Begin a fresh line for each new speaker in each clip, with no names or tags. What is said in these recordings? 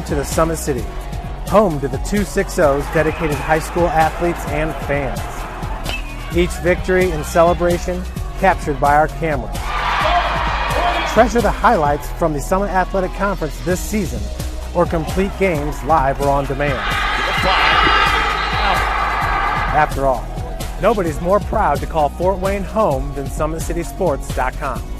To the Summit City, home to the 260's dedicated high school athletes and fans. Each victory and celebration captured by our cameras. Treasure the highlights from the Summit Athletic Conference this season, or complete games live or on demand. After all, nobody's more proud to call Fort Wayne home than SummitCitySports.com.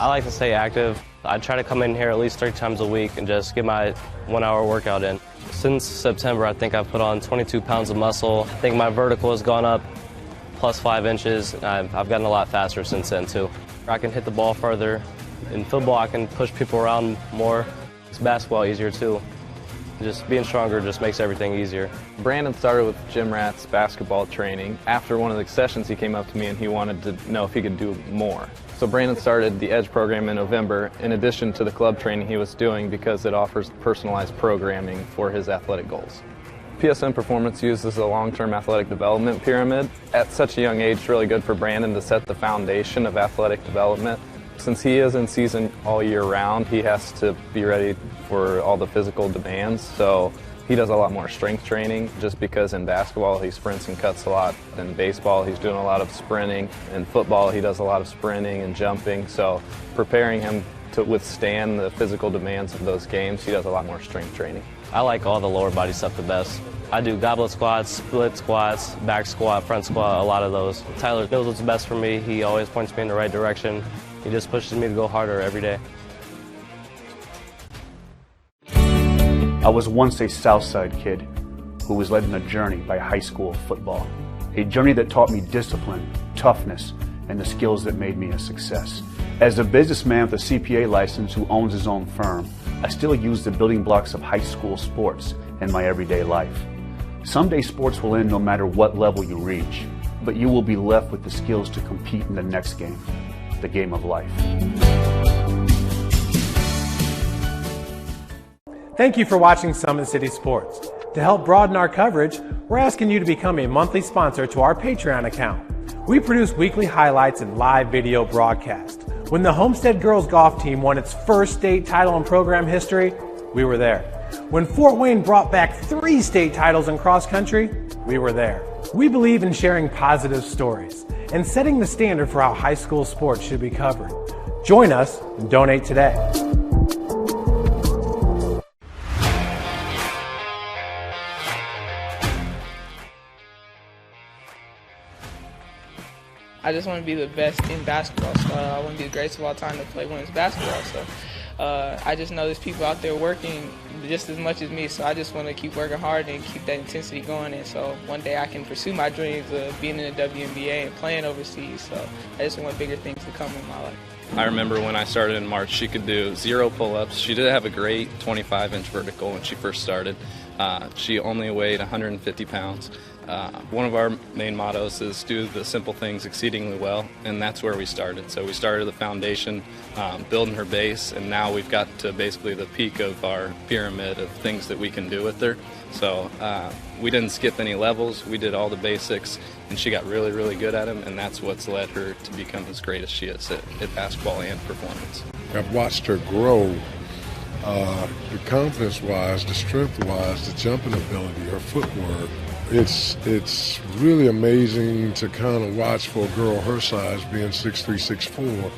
I like to stay active. I try to come in here at least 3 times a week and just get my 1-hour workout in. Since September, I think I've put on 22 pounds of muscle. I think my vertical has gone up plus 5 inches. I've gotten a lot faster since then too. I can hit the ball further. In football, I can push people around more. It's basketball easier too. Just being stronger just makes everything easier.
Brandon started with Gym Rat's basketball training. After one of the sessions, he came up to me and he wanted to know if he could do more. So Brandon started the EDGE program in November, in addition to the club training he was doing, because it offers personalized programming for his athletic goals. PSN Performance uses a long-term athletic development pyramid. At such a young age, it's really good for Brandon to set the foundation of athletic development. Since he is in season all year round, he has to be ready for all the physical demands. So he does a lot more strength training, just because in basketball he sprints and cuts a lot. In baseball he's doing a lot of sprinting. In football he does a lot of sprinting and jumping. So preparing him to withstand the physical demands of those games, he does a lot more strength training.
I like all the lower body stuff the best. I do goblet squats, split squats, back squat, front squat, a lot of those. Tyler knows what's best for me. He always points me in the right direction. He just pushes me to go harder every day.
I was once a Southside kid who was led on a journey by high school football. A journey that taught me discipline, toughness, and the skills that made me a success. As a businessman with a CPA license who owns his own firm, I still use the building blocks of high school sports in my everyday life. Someday sports will end no matter what level you reach, but you will be left with the skills to compete in the next game, the game of life.
Thank you for watching Summit City Sports. To help broaden our coverage, we're asking you to become a monthly sponsor to our Patreon account. We produce weekly highlights and live video broadcasts. When the Homestead girls golf team won its first state title in program history, we were there. When Fort Wayne brought back 3 state titles in cross country, we were there. We believe in sharing positive stories and setting the standard for how high school sports should be covered. Join us and donate today.
I just want to be the best in basketball, so I want to be the greatest of all time to play women's basketball. So I just know there's people out there working just as much as me, so I just want to keep working hard and keep that intensity going. And so one day I can pursue my dreams of being in the WNBA and playing overseas. So I just want bigger things to come in my life.
I remember when I started in March, she could do 0 pull-ups. She did have a great 25-inch vertical when she first started. She only weighed 150 pounds. One of our main mottos is do the simple things exceedingly well, and that's where we started. So we started the foundation, building her base, and now we've got to basically the peak of our pyramid of things that we can do with her. So we didn't skip any levels. We did all the basics, and she got really, really good at them, and that's what's led her to become as great as she is at basketball and performance.
I've watched her grow, the confidence-wise, the strength-wise, the jumping ability, her footwork. It's really amazing to kind of watch for a girl her size, being 6'3", 6'4",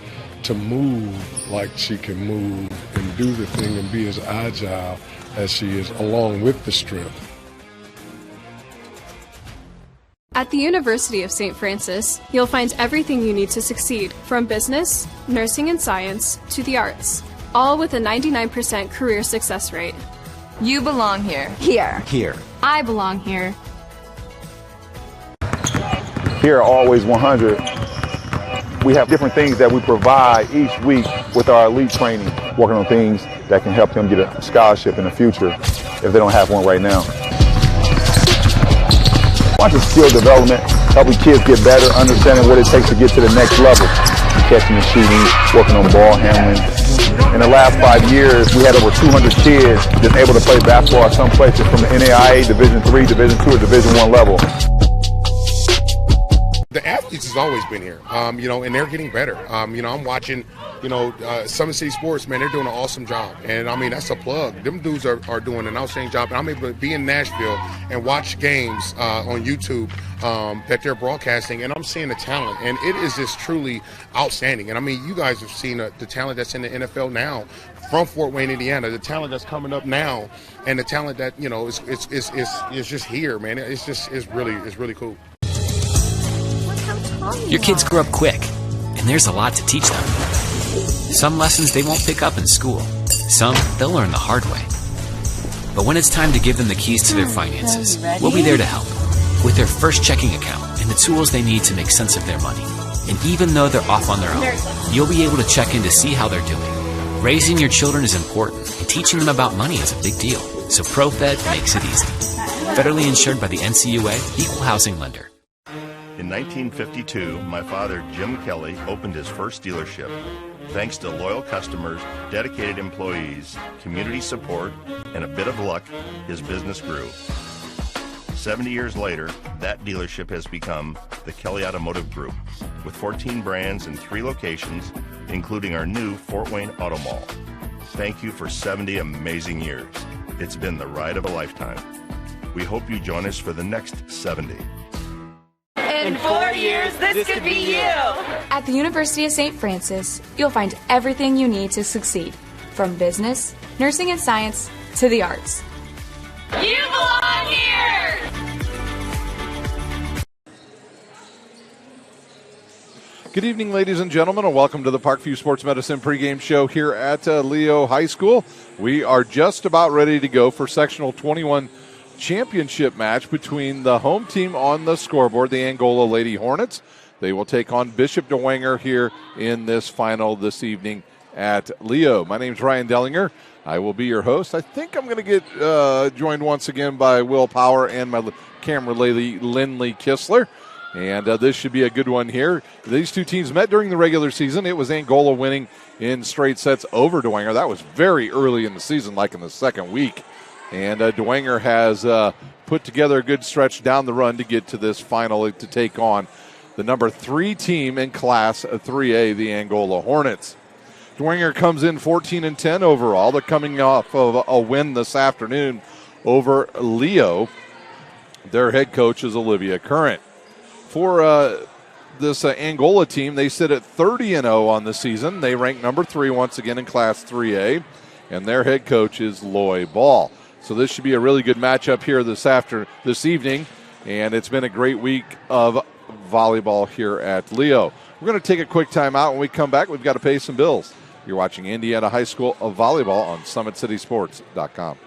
to move like she can move and do the thing and be as agile as she is, along with the strength.
At the University of St. Francis, you'll find everything you need to succeed, from business, nursing and science, to the arts, all with a 99% career success rate.
You belong here.
Here.
Here.
I belong here.
Here, Always 100, we have different things that we provide each week with our elite training, working on things that can help them get a scholarship in the future if they don't have one right now. Watching skill development, helping kids get better, understanding what it takes to get to the next level. catching and shooting, working on ball handling. In the last 5 years, we had over 200 kids that's able to play basketball at some places from the NAIA Division III, Division II, or Division I level.
The athletes has always been here, and they're getting better. I'm watching, Summit City Sports, man, they're doing an awesome job. And, that's a plug. Them dudes are doing an outstanding job. And I'm able to be in Nashville and watch games on YouTube that they're broadcasting, and I'm seeing the talent. And it is just truly outstanding. And, you guys have seen the talent that's in the NFL now from Fort Wayne, Indiana, the talent that's coming up now, and the talent that, is just here, man. It's really cool.
Your kids grow up quick, and there's a lot to teach them. Some lessons they won't pick up in school. Some they'll learn the hard way. But when it's time to give them the keys to their finances, we'll be there to help with their first checking account and the tools they need to make sense of their money. And even though they're off on their own, you'll be able to check in to see how they're doing. Raising your children is important, and teaching them about money is a big deal. So ProFed makes it easy. Federally insured by the NCUA, Equal Housing Lender.
In 1952, my father, Jim Kelly, opened his first dealership. Thanks to loyal customers, dedicated employees, community support, and a bit of luck, his business grew. 70 years later, that dealership has become the Kelly Automotive Group, with 14 brands and 3 locations, including our new Fort Wayne Auto Mall. Thank you for 70 amazing years. It's been the ride of a lifetime. We hope you join us for the next 70.
In 4 years, this could be you!
At the University of St. Francis, you'll find everything you need to succeed, from business, nursing and science, to the arts.
You belong here!
Good evening, ladies and gentlemen, and welcome to the Parkview Sports Medicine pregame show here at Leo High School. We are just about ready to go for Sectional 21 championship match between the home team on the scoreboard, the Angola Lady Hornets. They will take on Bishop Dwenger here in this final this evening at Leo. My name's Ryan Dellinger. I will be your host. I think I'm going to get joined once again by Will Power and my camera lady, Lindley Kistler. And this should be a good one here. These two teams met during the regular season. It was Angola winning in straight sets over Dwenger. That was very early in the season, like in the second week. And Dwenger has put together a good stretch down the run to get to this final to take on the number 3 team in Class 3A, the Angola Hornets. Dwenger comes in 14-10 overall. They're coming off of a win this afternoon over Leo. Their head coach is Olivia Current. For this Angola team, they sit at 30-0 on the season. They rank number 3 once again in Class 3A, and their head coach is Loy Ball. So this should be a really good matchup here this evening, and it's been a great week of volleyball here at Leo. We're going to take a quick time out. When we come back, we've got to pay some bills. You're watching Indiana High School of Volleyball on SummitCitySports.com.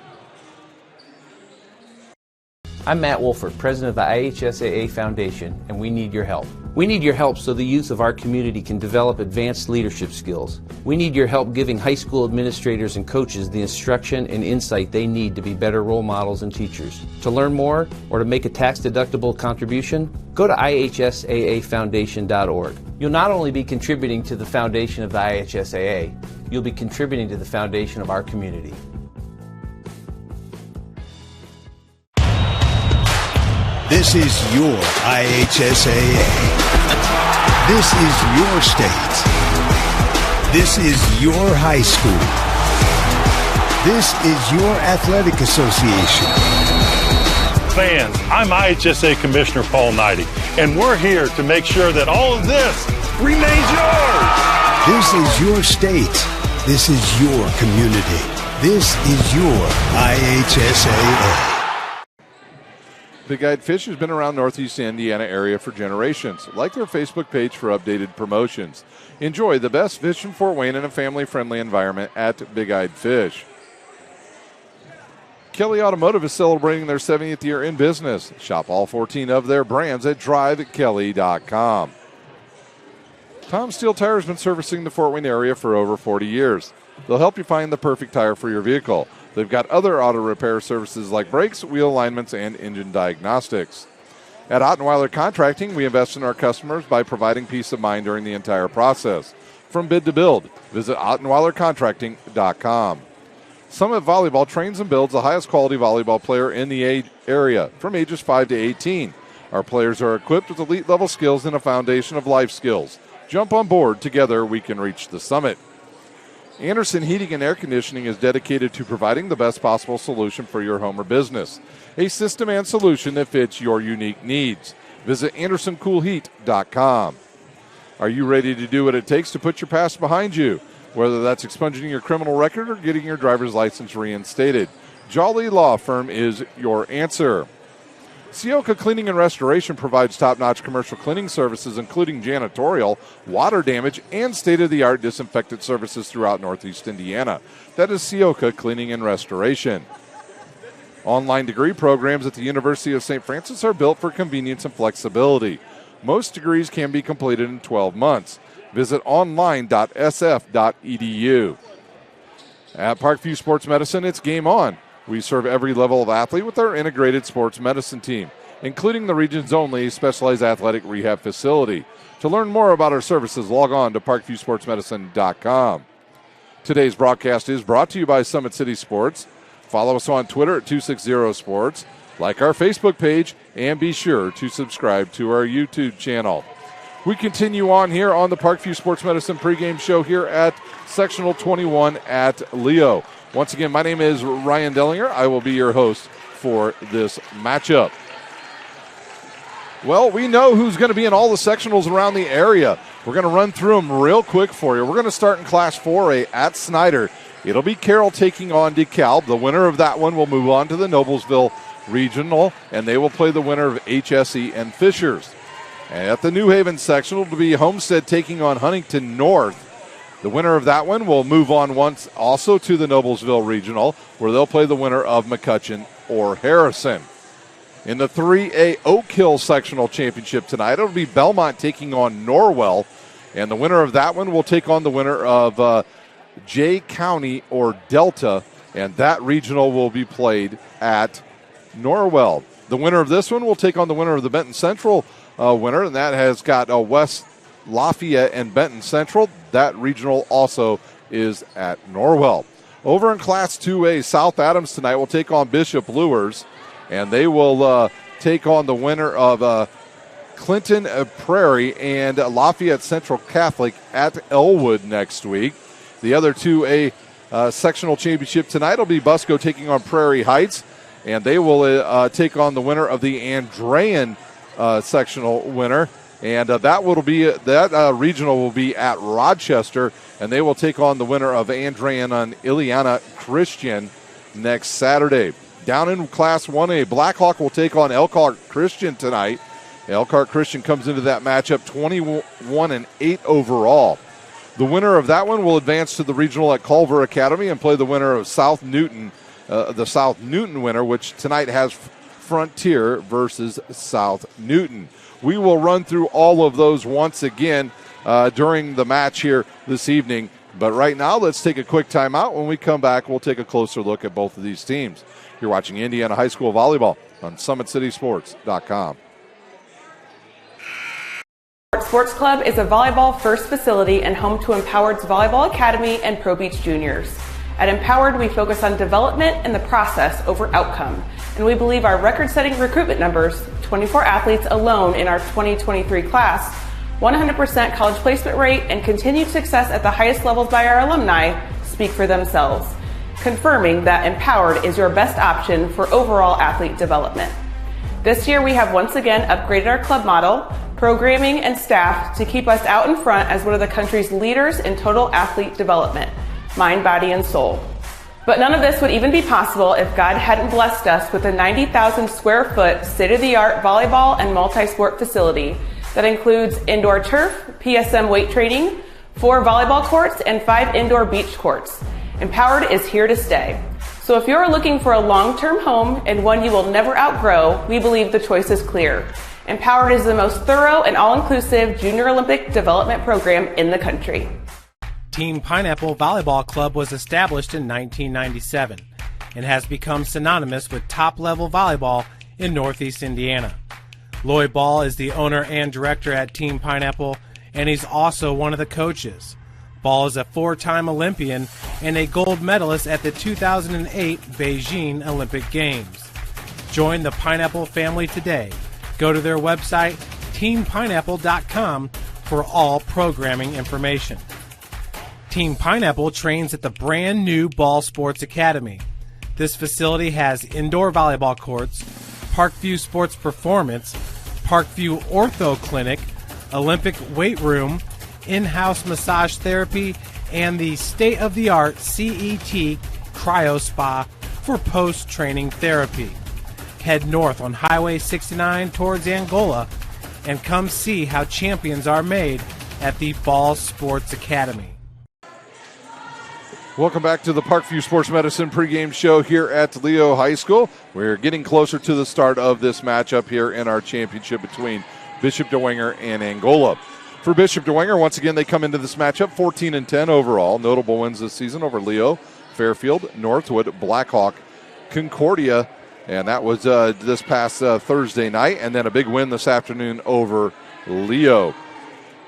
I'm Matt Wolford, president of the IHSAA Foundation, and we need your help. We need your help so the youth of our community can develop advanced leadership skills. We need your help giving high school administrators and coaches the instruction and insight they need to be better role models and teachers. To learn more or to make a tax-deductible contribution, go to ihsaafoundation.org. You'll not only be contributing to the foundation of the IHSAA, you'll be contributing to the foundation of our community.
This is your IHSAA. This is your state. This is your high school. This is your athletic association.
Fans, I'm IHSA Commissioner Paul Knighty, and we're here to make sure that all of this remains yours.
This is your state. This is your community. This is your IHSAA.
Big Eyed Fish has been around Northeast Indiana area for generations. Like their Facebook page for updated promotions. Enjoy the best fish in Fort Wayne in a family-friendly environment at Big Eyed Fish. Kelly Automotive is celebrating their 70th year in business. Shop all 14 of their brands at drivekelly.com. Tom Steel Tire has been servicing the Fort Wayne area for over 40 years. They'll help you find the perfect tire for your vehicle. They've got other auto repair services like brakes, wheel alignments, and engine diagnostics. At Ottenweiler Contracting, we invest in our customers by providing peace of mind during the entire process. From bid to build, visit OttenweilerContracting.com. Summit Volleyball trains and builds the highest quality volleyball player in the area from ages 5 to 18. Our players are equipped with elite-level skills and a foundation of life skills. Jump on board. Together, we can reach the summit. Anderson Heating and Air Conditioning is dedicated to providing the best possible solution for your home or business. A system and solution that fits your unique needs. Visit AndersonCoolHeat.com. Are you ready to do what it takes to put your past behind you? Whether that's expunging your criminal record or getting your driver's license reinstated, Jolly Law Firm is your answer. Sioka Cleaning and Restoration provides top-notch commercial cleaning services, including janitorial, water damage, and state-of-the-art disinfectant services throughout Northeast Indiana. That is Sioka Cleaning and Restoration. Online degree programs at the University of St. Francis are built for convenience and flexibility. Most degrees can be completed in 12 months. Visit online.sf.edu. At Parkview Sports Medicine, it's game on. We serve every level of athlete with our integrated sports medicine team, including the region's only specialized athletic rehab facility. To learn more about our services, log on to parkviewsportsmedicine.com. Today's broadcast is brought to you by Summit City Sports. Follow us on Twitter at 260sports, like our Facebook page, and be sure to subscribe to our YouTube channel. We continue on here on the Parkview Sports Medicine pregame show here at Sectional 21 at Leo. Once again, my name is Ryan Dellinger. I will be your host for this matchup. Well, we know who's going to be in all the sectionals around the area. We're going to run through them real quick for you. We're going to start in Class 4A at Snyder. It'll be Carroll taking on DeKalb. The winner of that one will move on to the Noblesville Regional, and they will play the winner of HSE and Fishers. And at the New Haven sectional, it'll be Homestead taking on Huntington North. The winner of that one will move on once also to the Noblesville Regional, where they'll play the winner of McCutcheon or Harrison. In the 3A Oak Hill Sectional Championship tonight, it'll be Belmont taking on Norwell, and the winner of that one will take on the winner of Jay County or Delta, and that regional will be played at Norwell. The winner of this one will take on the winner of the Benton Central winner, and that has got West Lafayette and Benton Central. That regional also is at Norwell. Over in Class 2A, South Adams tonight will take on Bishop Lures, and they will take on the winner of Clinton Prairie and Lafayette Central Catholic at Elwood next week. The other 2A sectional championship tonight will be Busco taking on Prairie Heights, and they will take on the winner of the Andrean sectional winner. And that regional will be at Rochester, and they will take on the winner of Andrean on Ileana Christian next Saturday. Down in Class 1A, Blackhawk will take on Elkhart Christian tonight. Elkhart Christian comes into that matchup 21-8 overall. The winner of that one will advance to the regional at Culver Academy and play the winner of South Newton, the South Newton winner, which tonight has Frontier versus South Newton. We will run through all of those once again during the match here this evening. But right now, let's take a quick timeout. When we come back, we'll take a closer look at both of these teams. You're watching Indiana High School Volleyball on SummitCitySports.com.
Sports Club is a volleyball-first facility and home to Empowered's Volleyball Academy and Pro Beach Juniors. At Empowered, we focus on development and the process over outcome. And we believe our record-setting recruitment numbers, 24 athletes alone in our 2023 class, 100% college placement rate, and continued success at the highest levels by our alumni speak for themselves, confirming that Empowered is your best option for overall athlete development. This year, we have once again upgraded our club model, programming, and staff to keep us out in front as one of the country's leaders in total athlete development, mind, body, and soul. But none of this would even be possible if God hadn't blessed us with a 90,000 square foot state-of-the-art volleyball and multi-sport facility that includes indoor turf, PSM weight training, 4 volleyball courts, and 5 indoor beach courts. Empowered is here to stay. So if you're looking for a long-term home and one you will never outgrow, we believe the choice is clear. Empowered is the most thorough and all-inclusive junior Olympic development program in the country.
Team Pineapple Volleyball Club was established in 1997 and has become synonymous with top-level volleyball in Northeast Indiana. Lloyd Ball is the owner and director at Team Pineapple, and he's also one of the coaches. Ball is a 4-time Olympian and a gold medalist at the 2008 Beijing Olympic Games. Join the Pineapple family today. Go to their website, teampineapple.com, for all programming information. Team Pineapple trains at the brand new Ball Sports Academy. This facility has indoor volleyball courts, Parkview Sports Performance, Parkview Ortho Clinic, Olympic weight room, in-house massage therapy, and the state-of-the-art CET Cryo Spa for post-training therapy. Head north on Highway 69 towards Angola and come see how champions are made at the Ball Sports Academy.
Welcome back to the Parkview Sports Medicine pregame show here at Leo High School. We're getting closer to the start of this matchup here in our championship between Bishop Dwenger and Angola. For Bishop Dwenger, once again, they come into this matchup 14-10 overall. Notable wins this season over Leo, Fairfield, Northwood, Blackhawk, Concordia, and that was this past Thursday night, and then a big win this afternoon over Leo.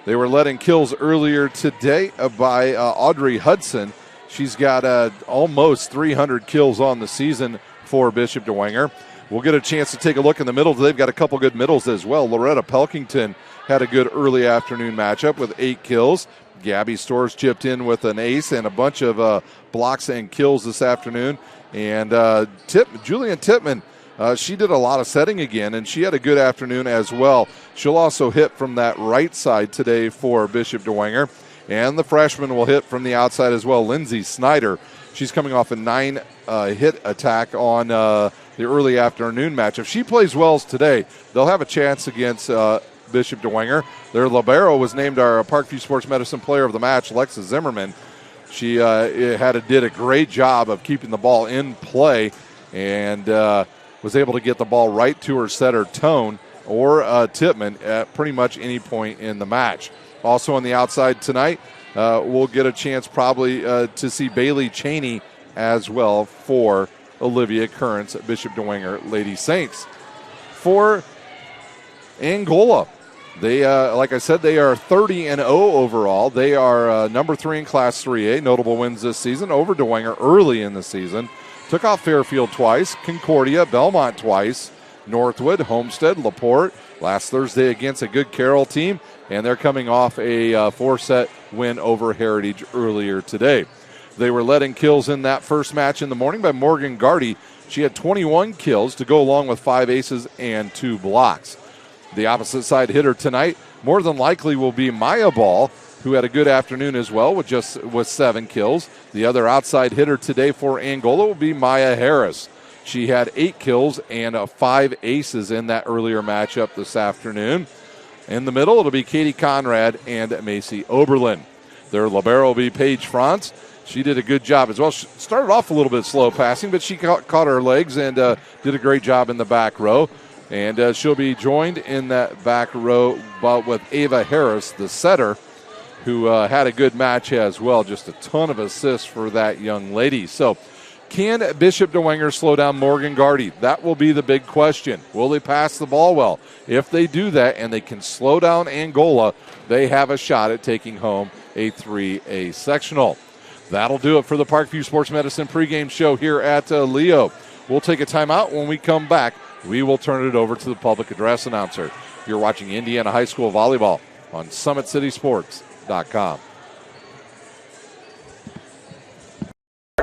They were led in kills earlier today by Audrey Hudson. She's got almost 300 kills on the season for Bishop Dwenger. We'll get a chance to take a look in the middle. They've got a couple good middles as well. Loretta Pelkington had a good early afternoon matchup with 8 kills. Gabby Storrs chipped in with an ace and a bunch of blocks and kills this afternoon. And Julian Tippman, she did a lot of setting again, and she had a good afternoon as well. She'll also hit from that right side today for Bishop Dwenger. And the freshman will hit from the outside as well, Lindsay Snyder. She's coming off a 9-hit attack on the early afternoon match. If she plays well today, they'll have a chance against Bishop Dwenger. Their libero was named our Parkview Sports Medicine Player of the Match, Lexa Zimmerman. She did a great job of keeping the ball in play and was able to get the ball right to her setter, Tone, or Tippman at pretty much any point in the match. Also on the outside tonight, we'll get a chance probably to see Bailey Cheney as well for Olivia Currents at Bishop Dwenger Lady Saints. For Angola, they, like I said, they are 30-0 overall. They are number 3 in Class 3A. Notable wins this season over Dwenger early in the season. Took off Fairfield twice, Concordia, Belmont twice, Northwood, Homestead, LaPorte. Last Thursday against a good Carroll team, and they're coming off a 4-set win over Heritage earlier today. They were led in kills in that first match in the morning by Morgan Gardy. She had 21 kills to go along with 5 aces and 2 blocks. The opposite side hitter tonight more than likely will be Maya Ball, who had a good afternoon as well with 7 kills. The other outside hitter today for Angola will be Maya Harris. She had 8 kills and 5 aces in that earlier matchup this afternoon. In the middle, it'll be Katie Conrad and Macy Oberlin. Their libero will be Paige France. She did a good job as well. She started off a little bit slow passing, but she caught her legs and did a great job in the back row. And she'll be joined in that back row with Ava Harris, the setter, who had a good match as well. Just a ton of assists for that young lady. So, can Bishop Dwenger slow down Morgan Gardy? That will be the big question. Will they pass the ball well? If they do that and they can slow down Angola, they have a shot at taking home a 3A sectional. That'll do it for the Parkview Sports Medicine pregame show here at Leo. We'll take a timeout. When we come back, we will turn it over to the public address announcer. You're watching Indiana High School Volleyball on SummitCitySports.com.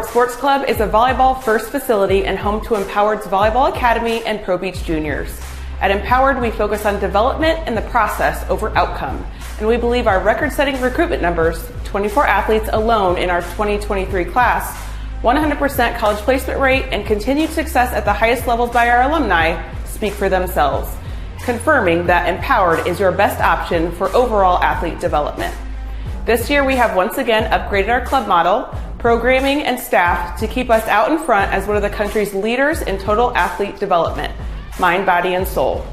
Sports Club is a volleyball first facility and home to Empowered's Volleyball Academy and Pro Beach Juniors. At Empowered, we focus on development and the process over outcome. And we believe our record-setting recruitment numbers, 24 athletes alone in our 2023 class, 100% college placement rate, and continued success at the highest levels by our alumni speak for themselves, confirming that Empowered is your best option for overall athlete development. This year, we have once again upgraded our club model, programming, and staff to keep us out in front as one of the country's leaders in total athlete development, mind, body, and soul.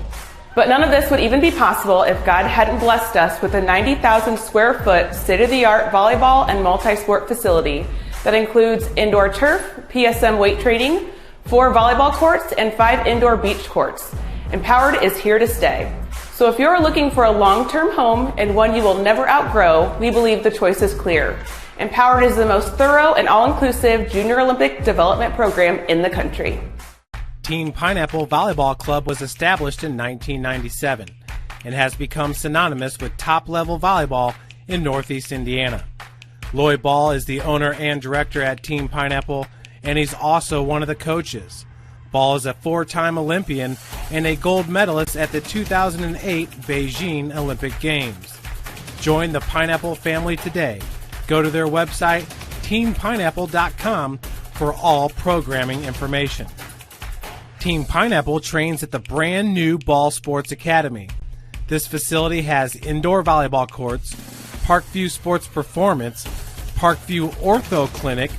But none of this would even be possible if God hadn't blessed us with a 90,000 square foot state-of-the-art volleyball and multi-sport facility that includes indoor turf, PSM weight training, 4 volleyball courts, and 5 indoor beach courts. Empowered is here to stay. So if you're looking for a long-term home and one you will never outgrow, we believe the choice is clear. Empowered is the most thorough and all-inclusive junior Olympic development program in the country.
Team Pineapple Volleyball Club was established in 1997 and has become synonymous with top-level volleyball in Northeast Indiana. Lloyd Ball is the owner and director at Team Pineapple, and he's also one of the coaches. Ball is a 4-time Olympian and a gold medalist at the 2008 Beijing Olympic Games. Join the Pineapple family today. Go to their website, teampineapple.com, for all programming information. Team Pineapple trains at the brand new Ball Sports Academy. This facility has indoor volleyball courts, Parkview Sports Performance, Parkview Ortho Clinic,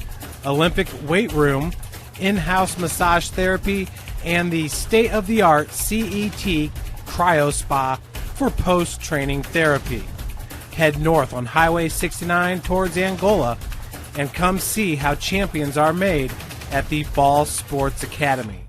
Olympic weight room, in-house massage therapy, and the state-of-the-art CET Cryo Spa for post-training therapy. Head north on Highway 69 towards Angola and come see how champions are made at the Ball Sports Academy.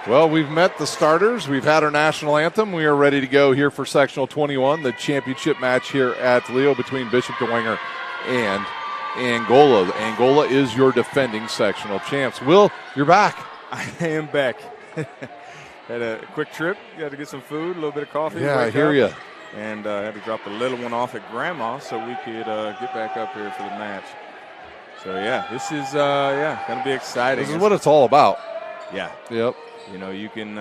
Well, we've met the starters. We've had our national anthem. We are ready to go here for Sectional 21, the championship match here at Leo between Bishop Dwenger and Angola. Angola is your defending sectional champs. Will, you're back.
I am back. Had a quick trip. Got to get some food, a little bit of coffee.
Yeah, I hear you.
And had to drop the little one off at Grandma so we could get back up here for the match. So, yeah, this is, going to be exciting.
This is what it's all about.
Yeah.
Yep.
You know, you can,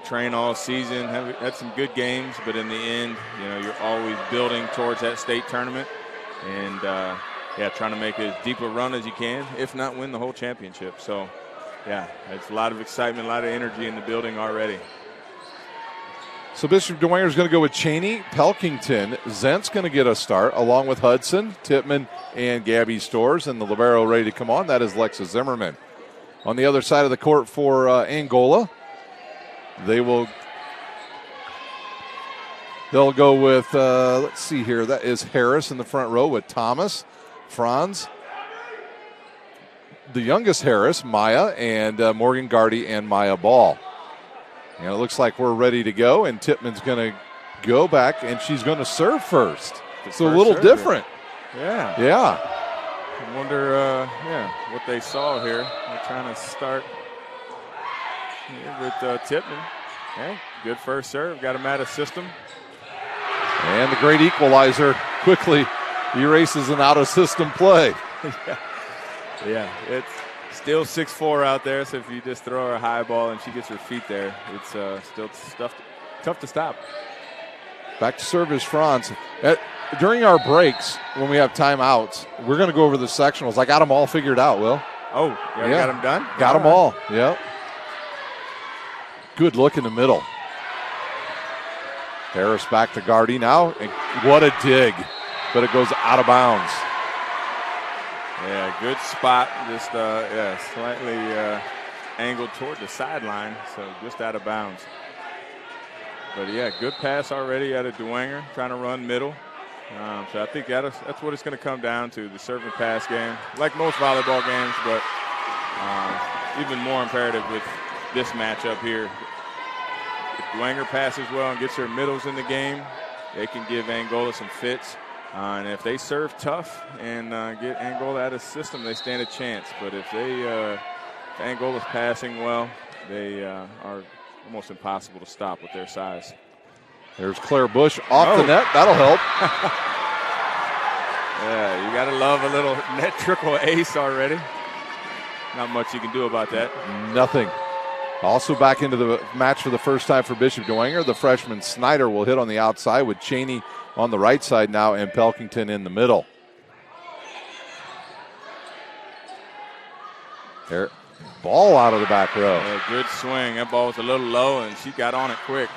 train all season, had some good games, but in the end, you know, you're always building towards that state tournament and, trying to make as deep a run as you can, if not win the whole championship. So, yeah, it's a lot of excitement, a lot of energy in the building already.
So Bishop Dwenger is going to go with Cheney, Pelkington. Zent's going to get a start, along with Hudson, Tippmann, and Gabby Storrs. And the libero ready to come on. That is Lexa Zimmerman. On the other side of the court for Angola, they'll go with, let's see here, that is Harris in the front row with Thomas, Franz, the youngest Harris, Maya, and Morgan Gardy and Maya Ball. And it looks like we're ready to go, and Tippmann's going to go back, and she's going to serve first. It's a little different.
Yeah.
Yeah.
I wonder, what they saw here. They're trying to start here with Tippmann. Okay, good first serve. Got him out of system.
And the great equalizer quickly erases an out-of-system play.
Yeah, it's still 6'4" out there, so if you just throw her a high ball and she gets her feet there, it's still tough to stop.
Back to serve is Franz. During our breaks, when we have timeouts, we're going to go over the sectionals. I got them all figured out, Will.
Oh, you got them done?
Got them all, yep. Good look in the middle. Harris back to Gardy now. And what a dig, but it goes out of bounds.
Yeah, good spot. Just, slightly angled toward the sideline, so just out of bounds. But, yeah, good pass already out of Dwenger, trying to run middle. So I think that's what it's going to come down to, the serve and pass game, like most volleyball games, but even more imperative with this matchup here. If Dwenger passes well and gets her middles in the game, they can give Angola some fits. And if they serve tough and get Angola out of system, they stand a chance. But if Angola's passing well, they are almost impossible to stop with their size.
There's Claire Bush off the net. That'll help.
Yeah, you got to love a little net triple ace already. Not much you can do about that.
Nothing. Also back into the match for the first time for Bishop Dwenger. The freshman Snyder will hit on the outside with Cheney on the right side now and Pelkington in the middle. There, ball out of the back row.
Yeah, good swing. That ball was a little low, and she got on it quick.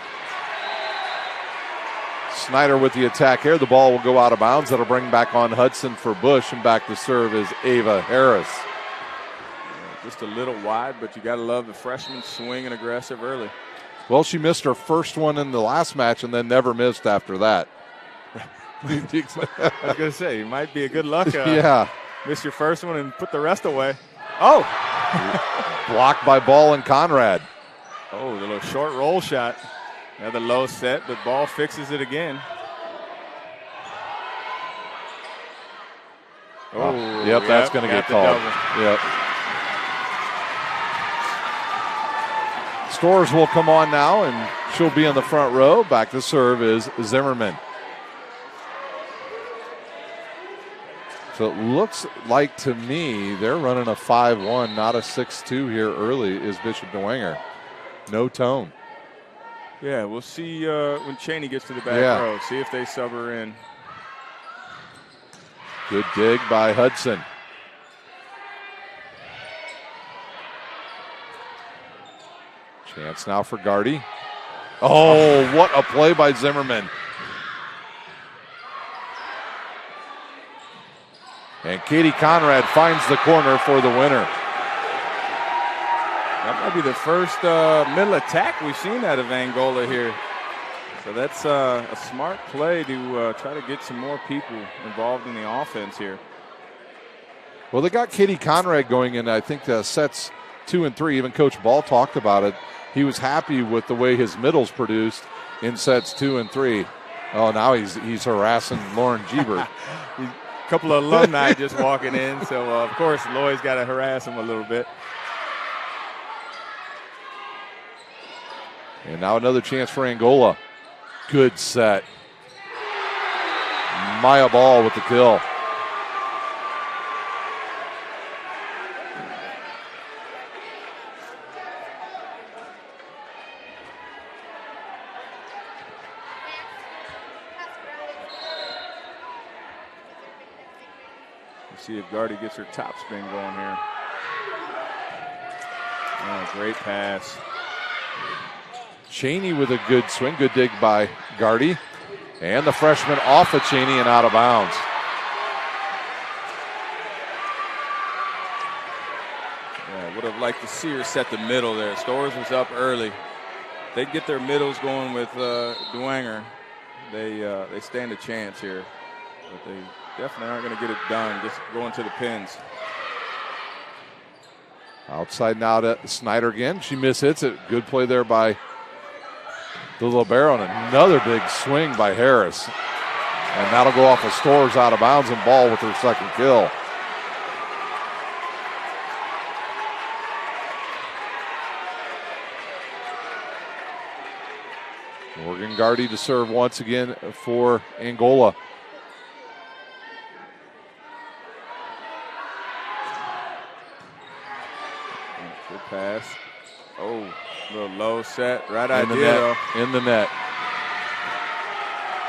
Snyder with the attack here. The ball will go out of bounds. That'll bring back on Hudson for Bush, and back to serve is Ava Harris.
Just a little wide, but you got to love the freshman swinging aggressive early.
Well, she missed her first one in the last match and then never missed after that.
I was going to say, you might be a good luck.
Yeah.
Miss your first one and put the rest away.
Oh! Blocked by Ball and Conrad.
Oh, the little short roll shot. Another low set, but Ball fixes it again. Oh,
yep, that's going to get called. Yep. Storrs will come on now, and she'll be in the front row. Back to serve is Zimmerman. So it looks like to me they're running a 5-1, not a 6-2 here early is Bishop Dwenger. No tone.
Yeah, we'll see when Cheney gets to the back row. See if they sub her in.
Good dig by Hudson. Chance now for Gardy. Oh, what a play by Zimmerman. And Katie Conrad finds the corner for the winner.
That might be the first middle attack we've seen out of Angola here. So that's a smart play to try to get some more people involved in the offense here.
Well, they got Katie Conrad going in, I think, sets 2 and 3. Even Coach Ball talked about it. He was happy with the way his middles produced in sets 2 and 3. Oh, now he's harassing Lauren Gebert.
A couple of alumni just walking in, so of course Lloyd's got to harass him a little bit.
And now another chance for Angola. Good set. Maya Ball with the kill.
See if Gardy gets her top spin going here. Oh, great pass.
Cheney with a good swing. Good dig by Gardy. And the freshman off of Cheney and out of bounds.
Yeah, would have liked to see her set the middle there. Storrs was up early. They'd get their middles going with Dwenger. They stand a chance here. But they definitely aren't going to get it done, just going to the pins.
Outside now to Snyder again. She mishits it. Good play there by the libero, and another big swing by Harris. And that'll go off of Storrs out of bounds and Ball with her second kill. Morgan Gardy to serve once again for Angola.
Good pass. Oh, a little low set. Right idea, though.
In the net.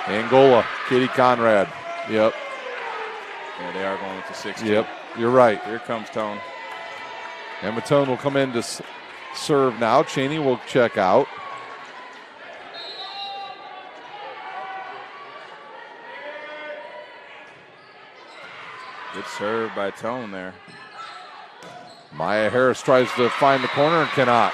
Angola, Katie Conrad. Yep.
Yeah, they are going with the 6-2.
Yep, you're right.
Here comes Tone.
Emma Tone will come in to serve now. Cheney will check out.
Good serve by Tone there.
Maya Harris tries to find the corner and cannot.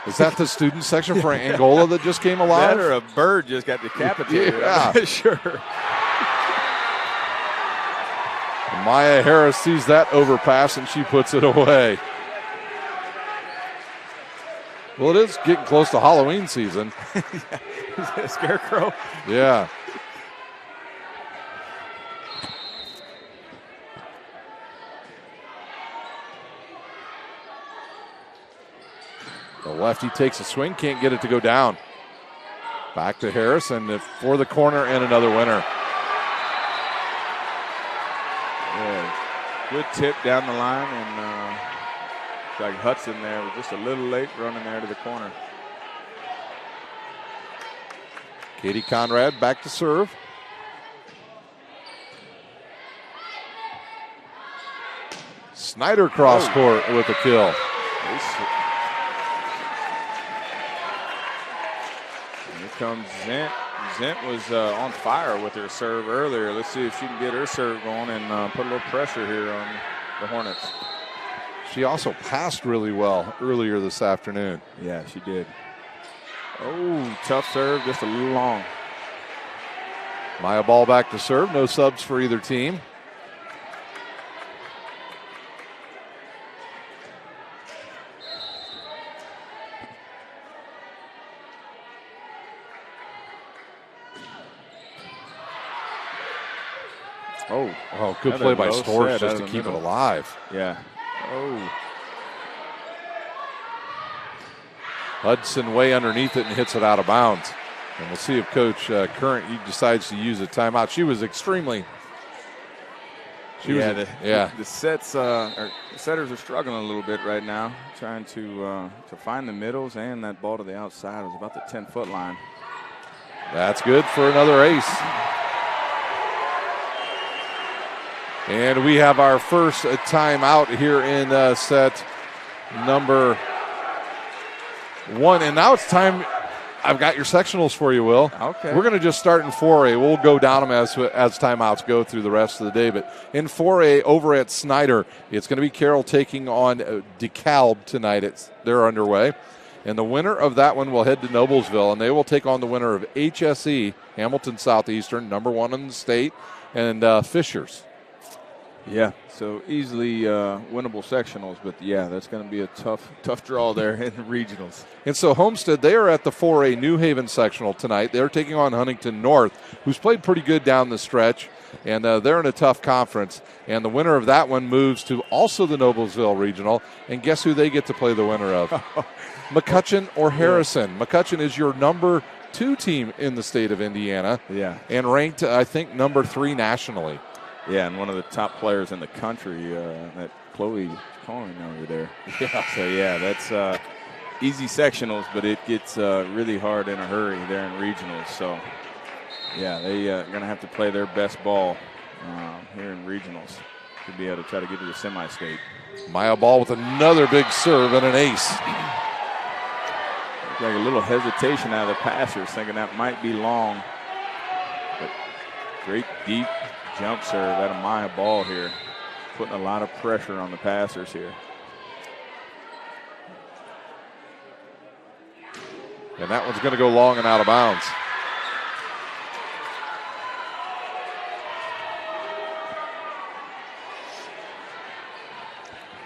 Is that the student section for Angola that just came alive?
That or a bird just got decapitated.
Yeah.
I'm not sure.
Maya Harris sees that overpass and she puts it away. Well, it is getting close to Halloween season.
Is that a scarecrow?
Yeah. The lefty takes a swing, can't get it to go down. Back to Harris, and for the corner and another winner.
Yeah, good tip down the line, and like Hudson there was just a little late running there to the corner.
Katie Conrad back to serve. Snyder cross court with a kill.
Here comes Zent. Zent was on fire with her serve earlier. Let's see if she can get her serve going and put a little pressure here on the Hornets.
She also passed really well earlier this afternoon.
Yeah, she did. Oh, tough serve, just a little long.
Maya Ball back to serve. No subs for either team. Oh, good play by Storrs just to keep it alive.
Yeah. Oh.
Hudson way underneath it and hits it out of bounds. And we'll see if Coach Current decides to use a timeout. She was extremely.
The sets, the setters are struggling a little bit right now, trying to find the middles and that ball to the outside. It was about the 10-foot line.
That's good for another ace. And we have our first timeout here in set number 1. And now it's time. I've got your sectionals for you, Will.
Okay.
We're going to just start in 4A. We'll go down them as timeouts go through the rest of the day. But in 4A over at Snyder, it's going to be Carroll taking on DeKalb tonight. They're underway. And the winner of that one will head to Noblesville, and they will take on the winner of HSE, Hamilton Southeastern, number 1 in the state, and Fishers.
Yeah, so easily winnable sectionals, but yeah, that's going to be a tough draw there in the regionals.
And so Homestead, they are at the 4A New Haven sectional tonight. They're taking on Huntington North, who's played pretty good down the stretch, and they're in a tough conference. And the winner of that one moves to also the Noblesville regional, and guess who they get to play the winner of? McCutcheon or Harrison. Yeah. McCutcheon is your number 2 team in the state of Indiana, and ranked, I think, number 3 nationally.
Yeah, and one of the top players in the country, that Chloe calling over there.
Yeah.
So, yeah, that's easy sectionals, but it gets really hard in a hurry there in regionals. So, yeah, they're going to have to play their best ball here in regionals to be able to try to get to the semi-state.
Maya Ball with another big serve and an ace.
Like a little hesitation out of the passers, thinking that might be long. But great deep jump serve out of Maya Ball here, putting a lot of pressure on the passers here.
And that one's going to go long and out of bounds.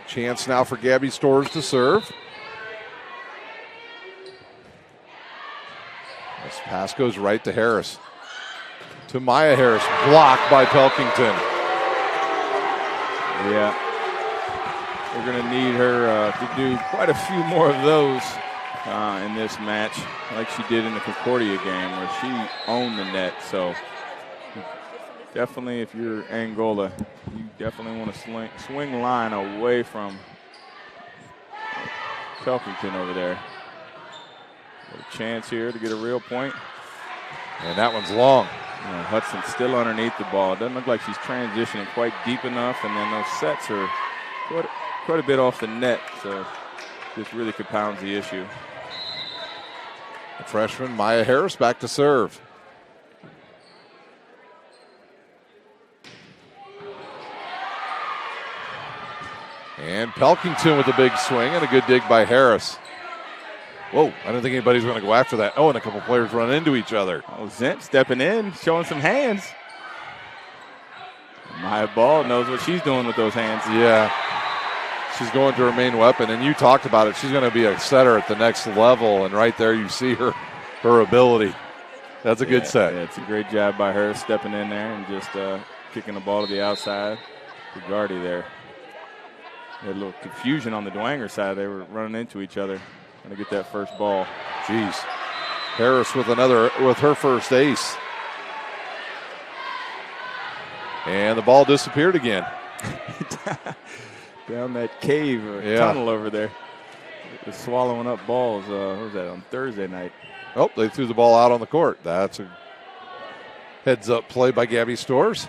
Chance now for Gabby Storrs to serve. This pass goes right to Harris. To Maya Harris, blocked by Pelkington.
Yeah, we're going to need her to do quite a few more of those in this match, like she did in the Concordia game where she owned the net. So definitely, if you're Angola, you definitely want to swing line away from Pelkington over there. Got a chance here to get a real point.
And that one's long.
Yeah, Hudson's still underneath the ball. Doesn't look like she's transitioning quite deep enough, and then those sets are quite a bit off the net, so this really compounds the issue.
The freshman Maya Harris back to serve. And Pelkington with a big swing and a good dig by Harris. Whoa, I didn't think anybody's going to go after that. Oh, and a couple players run into each other.
Oh, Zent stepping in, showing some hands. Maya Ball knows what she's doing with those hands.
Yeah, she's going to her main weapon, and you talked about it. She's going to be a setter at the next level, and right there you see her ability. That's a good set.
Yeah, it's a great job by her stepping in there and just kicking the ball to the outside to Gardy there. They had a little confusion on the Dwenger side. They were running into each other. Going to get that first ball.
Jeez. Harris with her first ace. And the ball disappeared again.
Down that cave or tunnel over there. Just swallowing up balls. What was that, on Thursday night?
Oh, they threw the ball out on the court. That's a heads-up play by Gabby Storrs.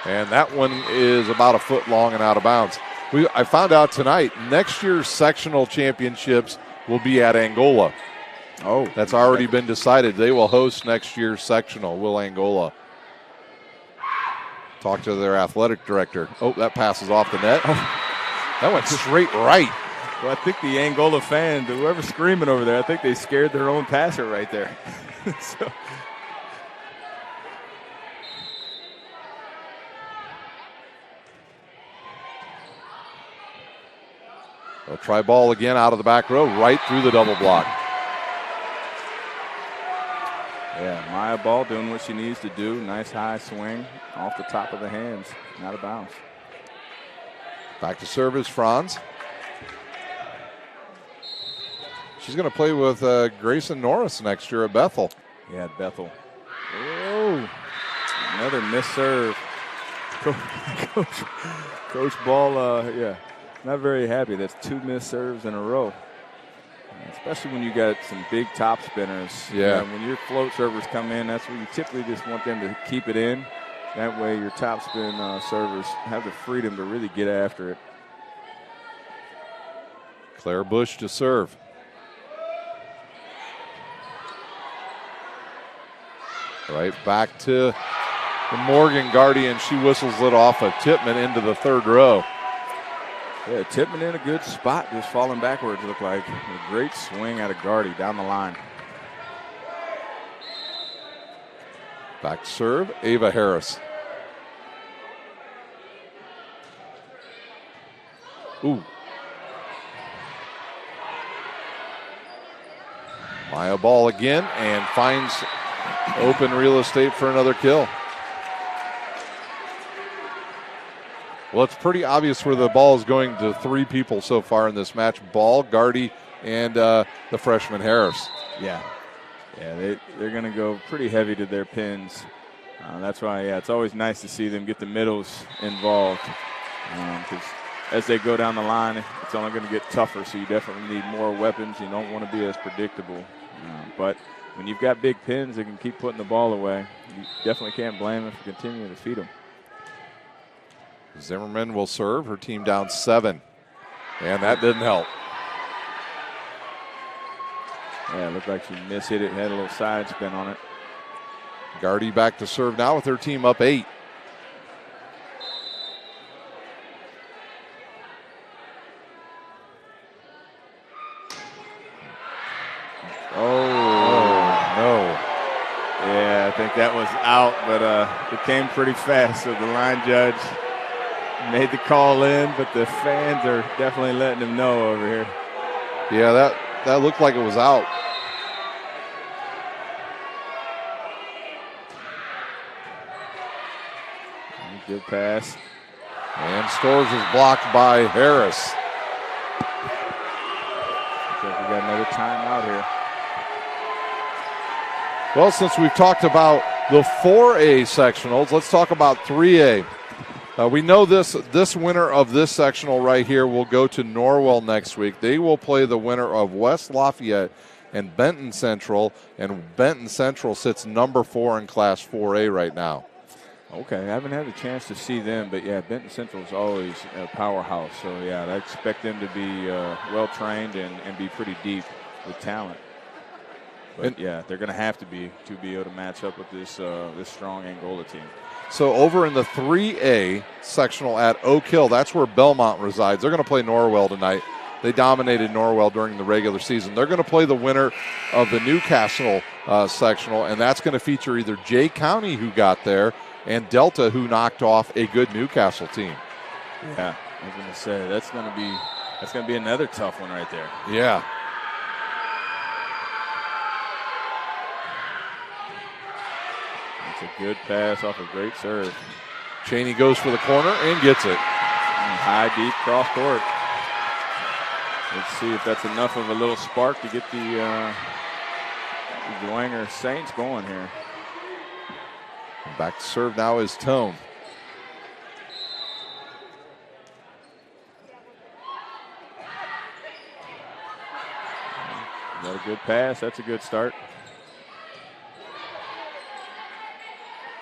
And that one is about a foot long and out of bounds. I found out tonight, next year's sectional championships will be at Angola.
Oh.
That's already been decided. They will host next year's sectional, will Angola. Talk to their athletic director. Oh, that passes off the net. Oh, that went straight right.
Well, I think the Angola fan, whoever's screaming over there, I think they scared their own passer right there. So.
They'll try ball again out of the back row, right through the double block.
Yeah, Maya Ball doing what she needs to do. Nice high swing off the top of the hands, out of bounds.
Back to service, Franz. She's going to play with Grayson Norris next year at Bethel.
Yeah, at Bethel. Oh, another missed serve. Coach Ball, not very happy. That's 2 missed serves in a row. Especially when you got some big top spinners.
Yeah.
When your float servers come in, that's where you typically just want them to keep it in. That way your top spin servers have the freedom to really get after it.
Claire Bush to serve. Right back to the Morgan guardian. She whistles it off of Tippmann into the third row.
Yeah, Tippmann in a good spot, just falling backwards, looked like. A great swing out of Gardy down the line.
Back to serve, Ava Harris. Ooh. Maya ball again and finds open real estate for another kill. Well, it's pretty obvious where the ball is going to three people so far in this match. Ball, Gardy, and the freshman Harris.
Yeah, they're going to go pretty heavy to their pins. That's why, it's always nice to see them get the middles involved. Because as they go down the line, it's only going to get tougher, so you definitely need more weapons. You don't want to be as predictable. But when you've got big pins that can keep putting the ball away, you definitely can't blame them for continuing to feed them.
Zimmerman will serve, her team down 7. And that didn't help.
Yeah, it looked like she mishit it, had a little side spin on it.
Gardy back to serve now with her team up 8.
Oh,
no.
Yeah, I think that was out, but it came pretty fast, so the line judge made the call in, but the fans are definitely letting him know over here.
Yeah, that looked like it was out.
Good pass.
And Stores is blocked by Harris.
Looks like we got another timeout here.
Well, since we've talked about the 4A sectionals, let's talk about 3A. We know this winner of this sectional right here will go to Norwell next week. They will play the winner of West Lafayette and Benton Central, and Benton Central sits number 4 in Class 4A right now.
Okay, I haven't had a chance to see them, but yeah, Benton Central is always a powerhouse. So yeah, I expect them to be well trained and be pretty deep with talent. But yeah, they're going to have to be able to match up with this this strong Angola team.
So over in the 3A sectional at Oak Hill, that's where Belmont resides. They're going to play Norwell tonight. They dominated Norwell during the regular season. They're going to play the winner of the Newcastle sectional, and that's going to feature either Jay County, who got there, and Delta, who knocked off a good Newcastle team.
Yeah, I was going to say that's going to be another tough one right there.
Yeah.
It's a good pass off a great serve.
Cheney goes for the corner and gets it.
High, deep, cross court. Let's see if that's enough of a little spark to get the Dwenger Saints going here.
Back to serve now is Tone.
Got a good pass. That's a good start.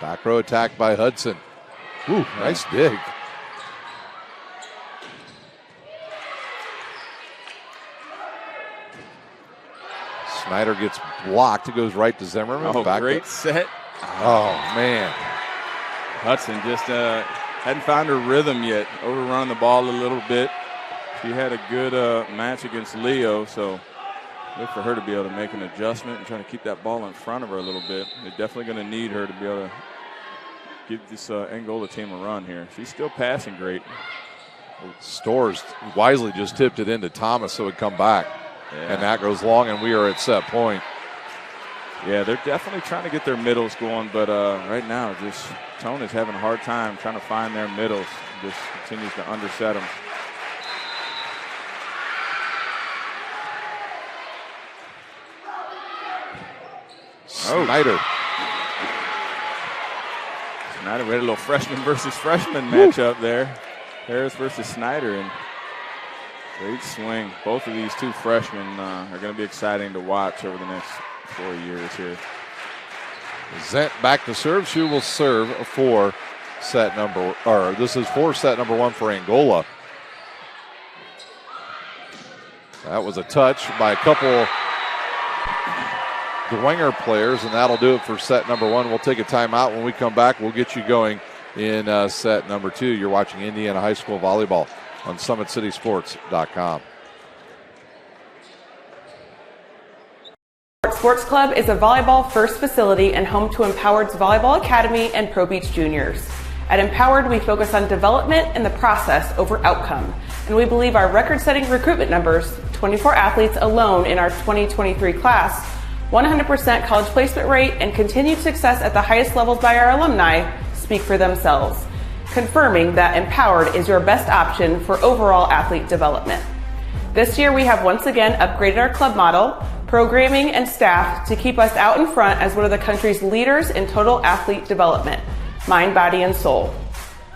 Back row attack by Hudson. Ooh, nice dig. Snyder gets blocked. It goes right to Zimmerman.
Oh, great set.
Oh, man.
Hudson just hadn't found her rhythm yet. Overrun the ball a little bit. She had a good match against Leo, so look for her to be able to make an adjustment and try to keep that ball in front of her a little bit. They're definitely going to need her to be able to give this Angola team a run here. She's still passing great.
Stores wisely just tipped it into Thomas so it would come back. Yeah. And that goes long, and we are at set point.
Yeah, they're definitely trying to get their middles going, but right now, just Tone is having a hard time trying to find their middles. Just continues to underset them.
Snyder.
Snyder, we had a little freshman versus freshman matchup there. Harris versus Snyder, and Great swing. Both of these two freshmen are going to be exciting to watch over the next 4 years here.
Zent back to serve. She will serve for set number, or this is for set number 1 for Angola. That was a touch by a couple Dwenger players, and that'll do it for set number 1. We'll take a timeout. When we come back, we'll get you going in set number 2. You're watching Indiana High School Volleyball on SummitCitySports.com.
Sports Club is a volleyball first facility and home to Empowered's Volleyball Academy and Pro Beach Juniors. At Empowered, we focus on development and the process over outcome. And we believe our record-setting recruitment numbers, 24 athletes alone in our 2023 class, 100% college placement rate, and continued success at the highest levels by our alumni speak for themselves, confirming that Empowered is your best option for overall athlete development. This year, we have once again upgraded our club model, programming, and staff to keep us out in front as one of the country's leaders in total athlete development, mind, body, and soul.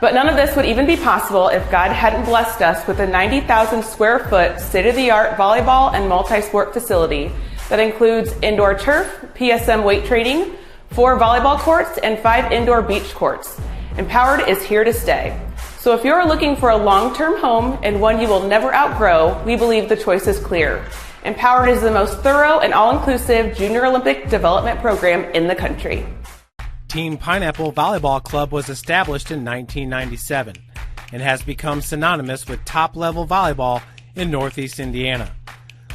But none of this would even be possible if God hadn't blessed us with a 90,000 square foot state-of-the-art volleyball and multi-sport facility that includes indoor turf, PSM weight training, 4 volleyball courts, and 5 indoor beach courts. Empowered is here to stay. So if you're looking for a long-term home and one you will never outgrow, we believe the choice is clear. Empowered is the most thorough and all-inclusive junior Olympic development program in the country.
Team Pineapple Volleyball Club was established in 1997 and has become synonymous with top-level volleyball in Northeast Indiana.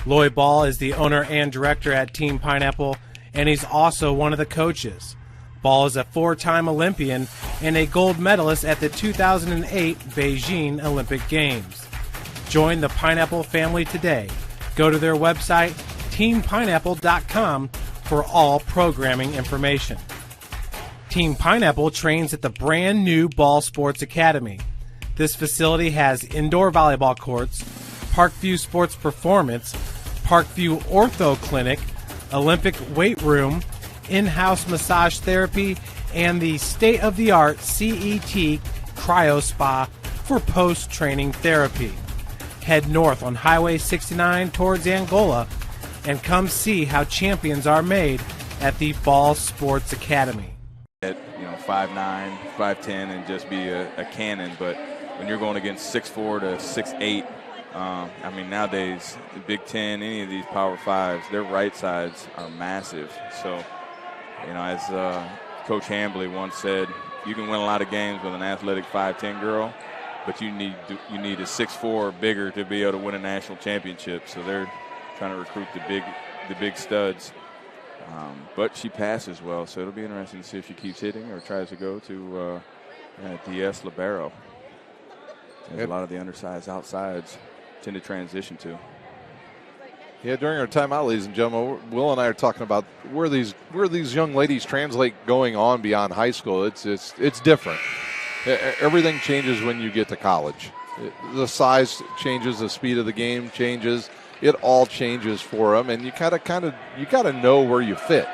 Lloyd Ball is the owner and director at Team Pineapple, and he's also one of the coaches. Ball is a 4-time Olympian and a gold medalist at the 2008 Beijing Olympic Games. Join the Pineapple family today. Go to their website, teampineapple.com, for all programming information. Team Pineapple trains at the brand new Ball Sports Academy. This facility has indoor volleyball courts, Parkview Sports Performance, Parkview Ortho Clinic, Olympic weight room, in-house massage therapy, and the state-of-the-art CET Cryo Spa for post-training therapy. Head north on Highway 69 towards Angola and come see how champions are made at the Ball Sports Academy.
At 5'9", 5'10", and just be a cannon, but when you're going against 6'4" to 6'8", nowadays the Big Ten, any of these Power Fives, their right sides are massive. So, as Coach Hambley once said, you can win a lot of games with an athletic 5'10" girl, but you need a 6'4" or bigger to be able to win a national championship. So they're trying to recruit the big studs. But she passes well, so it'll be interesting to see if she keeps hitting or tries to go to DS libero. A lot of the undersized outsides tend to transition to.
Yeah, during our timeout, ladies and gentlemen, Will and I are talking about where these young ladies translate going on beyond high school. It's different. Everything changes when you get to college. The size changes, the speed of the game changes. It all changes for them, and you got to know where you fit.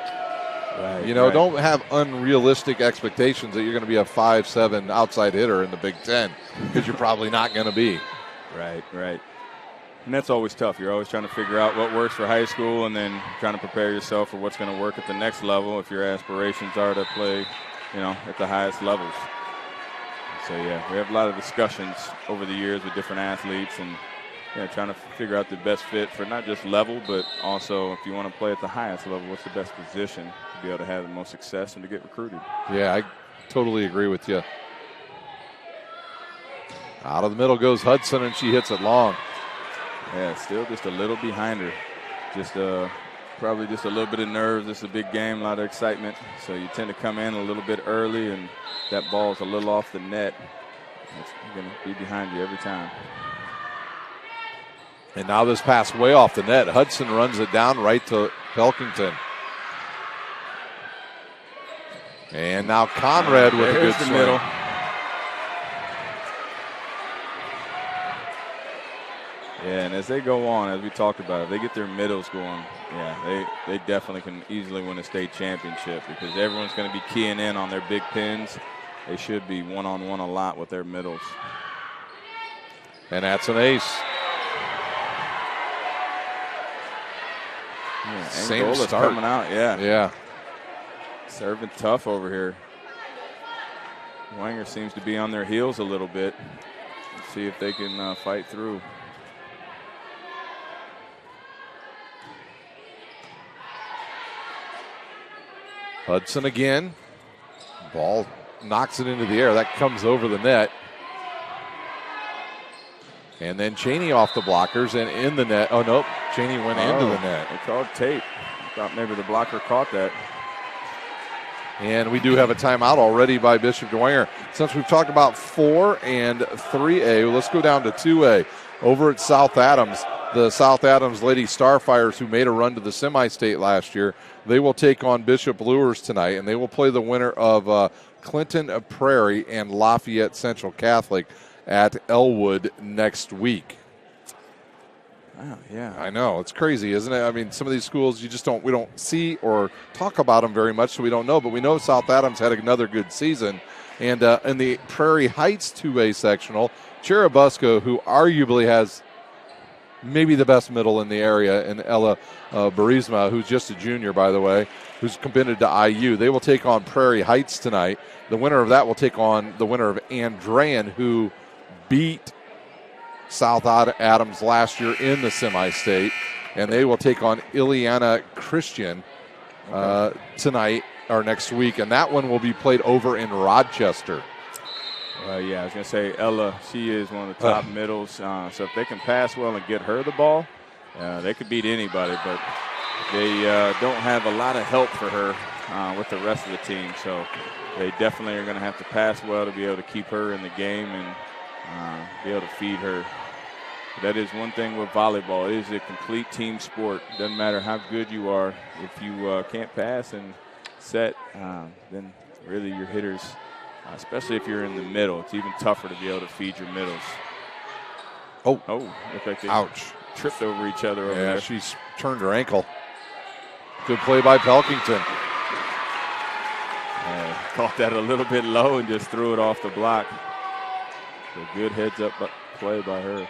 Right,
Don't have unrealistic expectations that you're going to be a 5'7" outside hitter in the Big Ten, because you're probably not going to be.
Right. And that's always tough. You're always trying to figure out what works for high school and then trying to prepare yourself for what's going to work at the next level if your aspirations are to play, at the highest levels. So, yeah, we have a lot of discussions over the years with different athletes and trying to figure out the best fit for not just level, but also if you want to play at the highest level, what's the best position to be able to have the most success and to get recruited.
Yeah, I totally agree with you. Out of the middle goes Hudson, and she hits it long.
Yeah, still just a little behind her. Just probably just a little bit of nerves. It's a big game, a lot of excitement. So you tend to come in a little bit early, and that ball's a little off the net. It's going to be behind you every time.
And now this pass way off the net. Hudson runs it down right to Pelkington. And now Conrad with a good swing.
Middle. Yeah, and as they go on, as we talked about, if they get their middles going, they definitely can easily win a state championship because everyone's going to be keying in on their big pins. They should be one-on-one a lot with their middles.
And that's an ace.
Yeah,
Same
Angola's
start.
coming out, yeah.
Yeah.
Serving tough over here. Dwenger seems to be on their heels a little bit. Let's see if they can fight through.
Hudson again. Ball knocks it into the air. That comes over the net. And then Cheney off the blockers and in the net. Oh, nope. Cheney went into the net.
They called tape. Thought maybe the blocker caught that.
And we do have a timeout already by Bishop Dwenger. Since we've talked about 4 and 3A, let's go down to 2A. Over at South Adams, the South Adams Lady Starfires, who made a run to the semi-state last year, they will take on Bishop Lures tonight, and they will play the winner of Clinton Prairie and Lafayette Central Catholic at Elwood next week.
Wow, yeah.
I know. It's crazy, isn't it? I mean, some of these schools, we don't see or talk about them very much, so we don't know. But we know South Adams had another good season. And in the Prairie Heights 2A sectional, Cherubusco, who arguably has maybe the best middle in the area, and Ella Barisma, who's just a junior, by the way, who's committed to IU. They will take on Prairie Heights tonight. The winner of that will take on the winner of Andrean, who beat South Adams last year in the semi-state, and they will take on Ileana Christian tonight or next week, and that one will be played over in Rochester.
Yeah, I was going to say Ella, she is one of the top middles, so if they can pass well and get her the ball, they could beat anybody, but they don't have a lot of help for her with the rest of the team, so they definitely are going to have to pass well to be able to keep her in the game and be able to feed her. That is one thing with volleyball. It is a complete team sport. Doesn't matter how good you are. If you can't pass and set, then really your hitters, especially if you're in the middle, it's even tougher to be able to feed your middles.
Oh,
looked like they
ouch.
Tripped over each other over there.
She's turned her ankle. Good play by Pelkington.
Caught that a little bit low and just threw it off the block. So good heads-up play by her.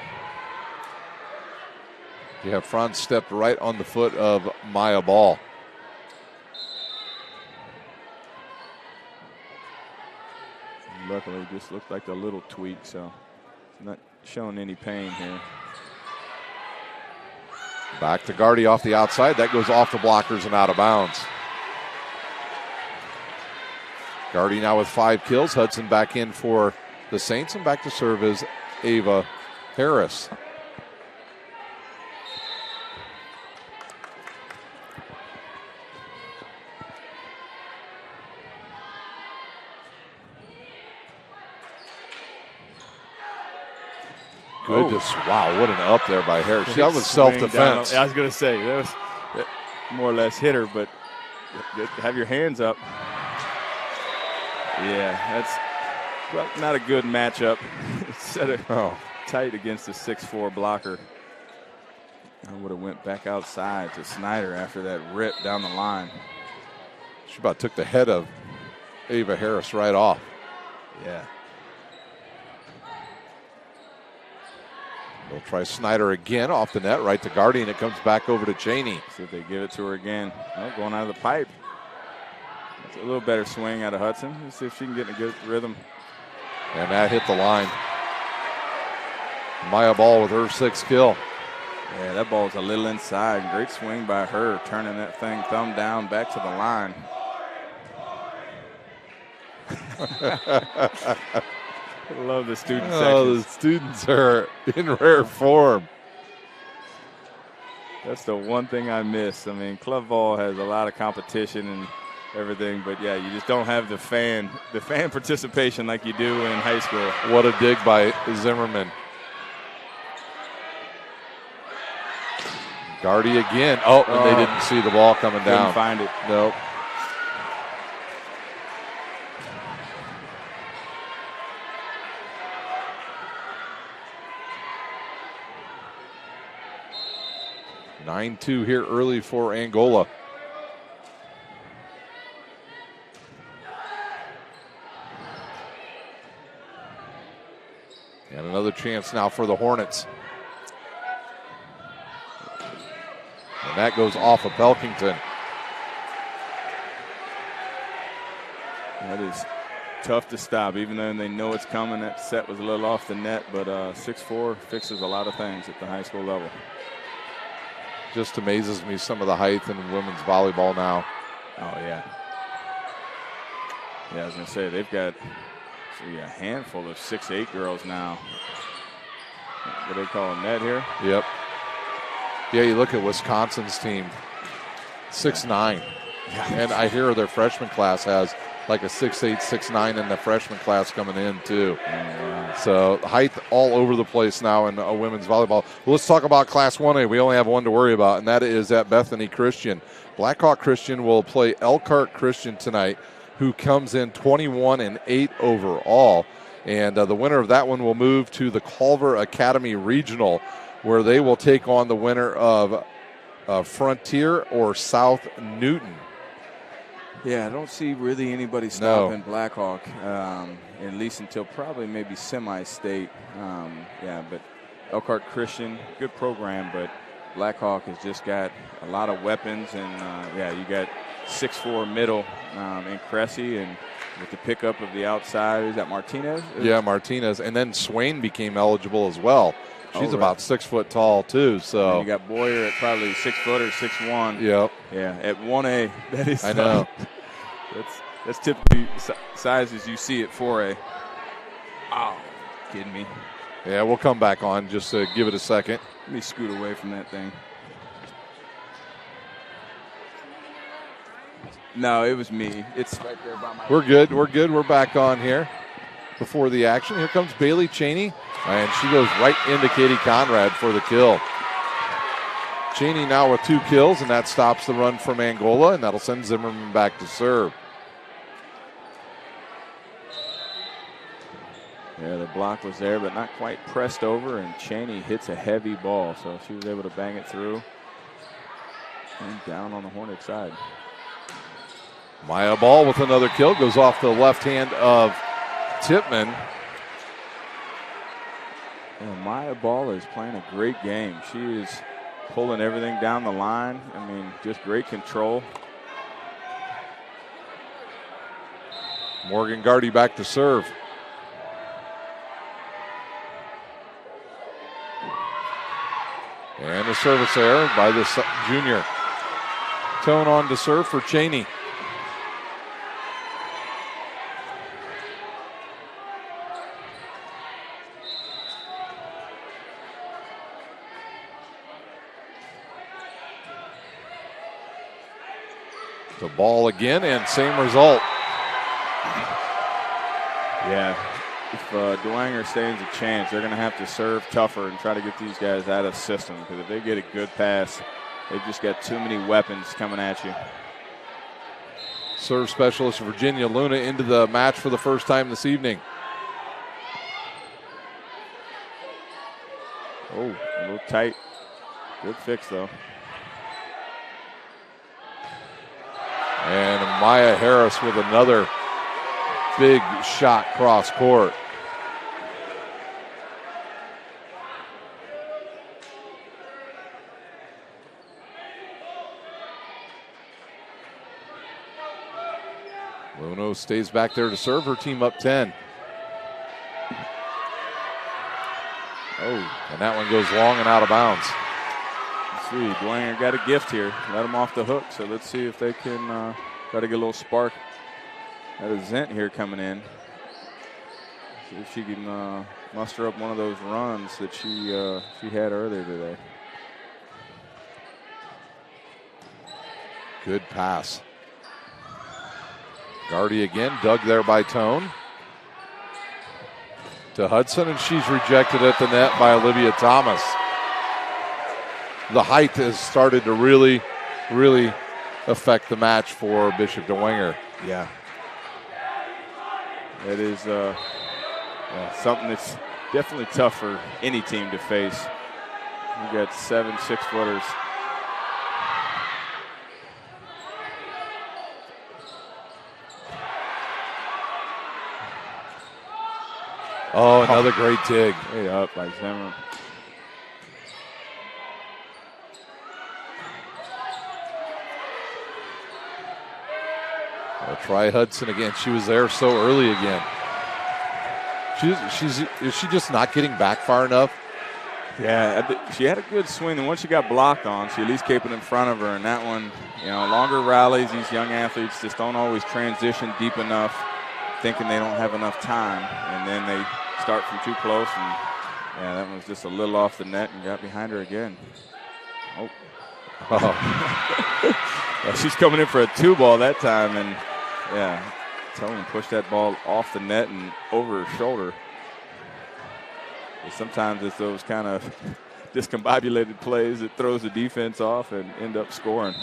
Yeah, Franz stepped right on the foot of Maya Ball.
Luckily, it just looked like a little tweak, so not showing any pain here.
Back to Gardy off the outside. That goes off the blockers and out of bounds. Gardy now with 5 kills. Hudson back in for the Saints, and back to serve is Ava Harris. Goodness, wow, what an up there by Harris. That was self-defense.
I was going to say, that was more or less hit her, but have your hands up. Yeah, that's not a good matchup. Set her tight against the 6'4" blocker. I would have went back outside to Snyder after that rip down the line.
She about took the head of Ava Harris right off.
Yeah.
They'll try Snyder again off the net, right to Gardy, and it comes back over to Cheney.
See if they give it to her again. Oh, going out of the pipe. That's a little better swing out of Hudson. Let's see if she can get in a good rhythm.
And that hit the line. Maya Ball with her 6th kill.
Yeah, that ball was a little inside. Great swing by her, turning that thing thumb down back to the line. I love the student sections.
The students are in rare form.
That's the one thing I miss. I mean, club ball has a lot of competition and everything, but yeah, you just don't have the fan participation like you do in high school.
What a dig by Zimmerman. Gardy again. And they didn't see the ball coming down.
Couldn't find it.
Nope. (9-2) here early for Angola. And another chance now for the Hornets. And And that goes off of Pelkington.
That is tough to stop, even though they know it's coming. That set was a little off the net, but 6'4" fixes a lot of things at the high school level.
Just amazes me some of the height in women's volleyball now.
Oh, yeah. Yeah, I was going to say, they've got a handful of 6'8" girls now. What do they call a net here?
Yep. Yeah, you look at Wisconsin's team, 6'9". Yeah. And I hear their freshman class has like a 6'8", 6'9" in the freshman class coming in too. So height all over the place now in women's volleyball. Well, let's talk about Class 1A. We only have one to worry about, and that is at Bethany Christian. Blackhawk Christian will play Elkhart Christian tonight, who comes in 21-8 overall. And the winner of that one will move to the Culver Academy Regional, where they will take on the winner of Frontier or South Newton.
Yeah, I don't see really anybody stopping Blackhawk, at least until probably maybe semi-state. But Elkhart Christian, good program, but Blackhawk has just got a lot of weapons, and you got 6'4" middle in Cressy, and with the pickup of the outside, is that Martinez?
Yeah, Martinez, and then Swain became eligible as well. She's about 6 foot tall too. So
and you got Boyer at probably 6 foot or 6'1".
Yep.
Yeah, at 1A, that is.
I know.
That's typically sizes you see at 4A. Oh, kidding me?
Yeah, we'll come back on. Just give it a second.
Let me scoot away from that thing. No, it was me. It's right there by my.
We're good. We're back on here. Before the action, here comes Bailey Cheney, and she goes right into Katie Conrad for the kill. Cheney now with 2 kills, and that stops the run from Angola, and that'll send Zimmerman back to serve.
Yeah, the block was there, but not quite pressed over, and Cheney hits a heavy ball, so she was able to bang it through and down on the Hornet side.
Maya Ball with another kill, goes off the left hand of Tipman.
And Maya Ball is playing a great game. She is pulling everything down the line. I mean, just great control.
Morgan Gardy back to serve. And a service error by the junior. Tone on to serve for Cheney. The ball again, and same result.
Yeah, if Dwenger stands a chance, they're going to have to serve tougher and try to get these guys out of the system, because if they get a good pass, they've just got too many weapons coming at you.
Serve specialist Virginia Luna into the match for the first time this evening.
Oh, a little tight. Good fix, though.
And Maya Harris with another big shot cross court. Luno stays back there to serve, her team up 10. Oh, and that one goes long and out of bounds.
Let's see, Dwenger got a gift here. Let him off the hook, so let's see if they can try to get a little spark out of Zent here coming in. See if she can muster up one of those runs that she had earlier today.
Good pass. Gardy again, dug there by Tone. To Hudson, and she's rejected at the net by Olivia Thomas. The height has started to really, really affect the match for Bishop Dwenger.
Yeah. That is something that's definitely tough for any team to face. We got 7 6-footers.
Oh, another great dig.
Way up by Zimmer.
They'll try Hudson again. She was there so early again. Is she just not getting back far enough?
Yeah, she had a good swing, and once she got blocked on, she at least kept it in front of her. And that one, longer rallies, these young athletes just don't always transition deep enough, thinking they don't have enough time, and then they start from too close. And that one was just a little off the net and got behind her again. Oh. Well, she's coming in for a 2-ball that time, and Tone pushed that ball off the net and over her shoulder. But sometimes it's those kind of discombobulated plays that throws the defense off and end up scoring.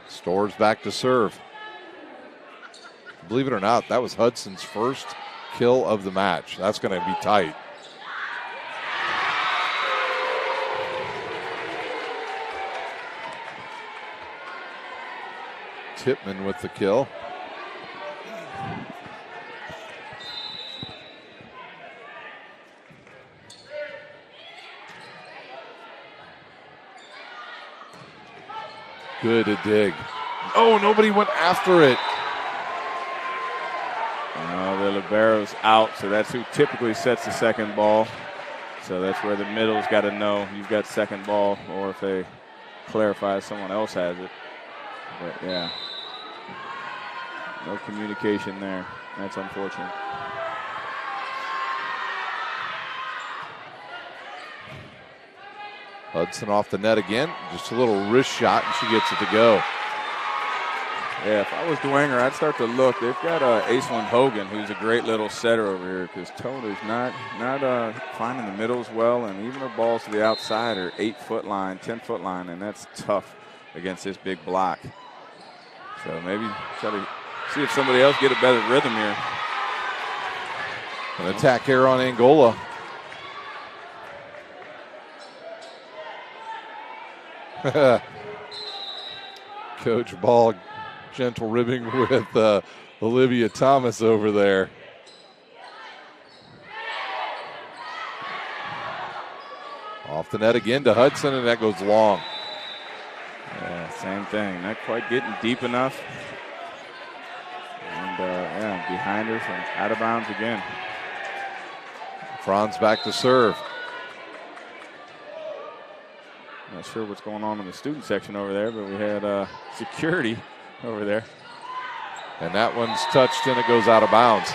Storrs back to serve. Believe it or not, that was Hudson's first kill of the match. That's going to be tight. Tipman with the kill. Good a dig. Oh, nobody went after it.
The libero's out, so that's who typically sets the second ball. So that's where the middle's got to know you've got second ball, or if they clarify someone else has it. But yeah, no communication there. That's unfortunate.
Hudson off the net again. Just a little wrist shot, and she gets it to go.
Yeah, if I was Dwenger, I'd start to look. They've got Aislinn Hogan, who's a great little setter over here, because Tone is not finding the middles well, and even her balls to the outside are 8-foot line, 10-foot line, and that's tough against this big block. So maybe try to see if somebody else get a better rhythm here.
An attack here on Angola. Coach Ball gentle ribbing with Olivia Thomas over there. Off the net again to Hudson, and that goes long.
Yeah, same thing. Not quite getting deep enough. And behind her, so out of bounds again.
Franz back to serve.
Not sure what's going on in the student section over there, but we had security over there.
And that one's touched and it goes out of bounds.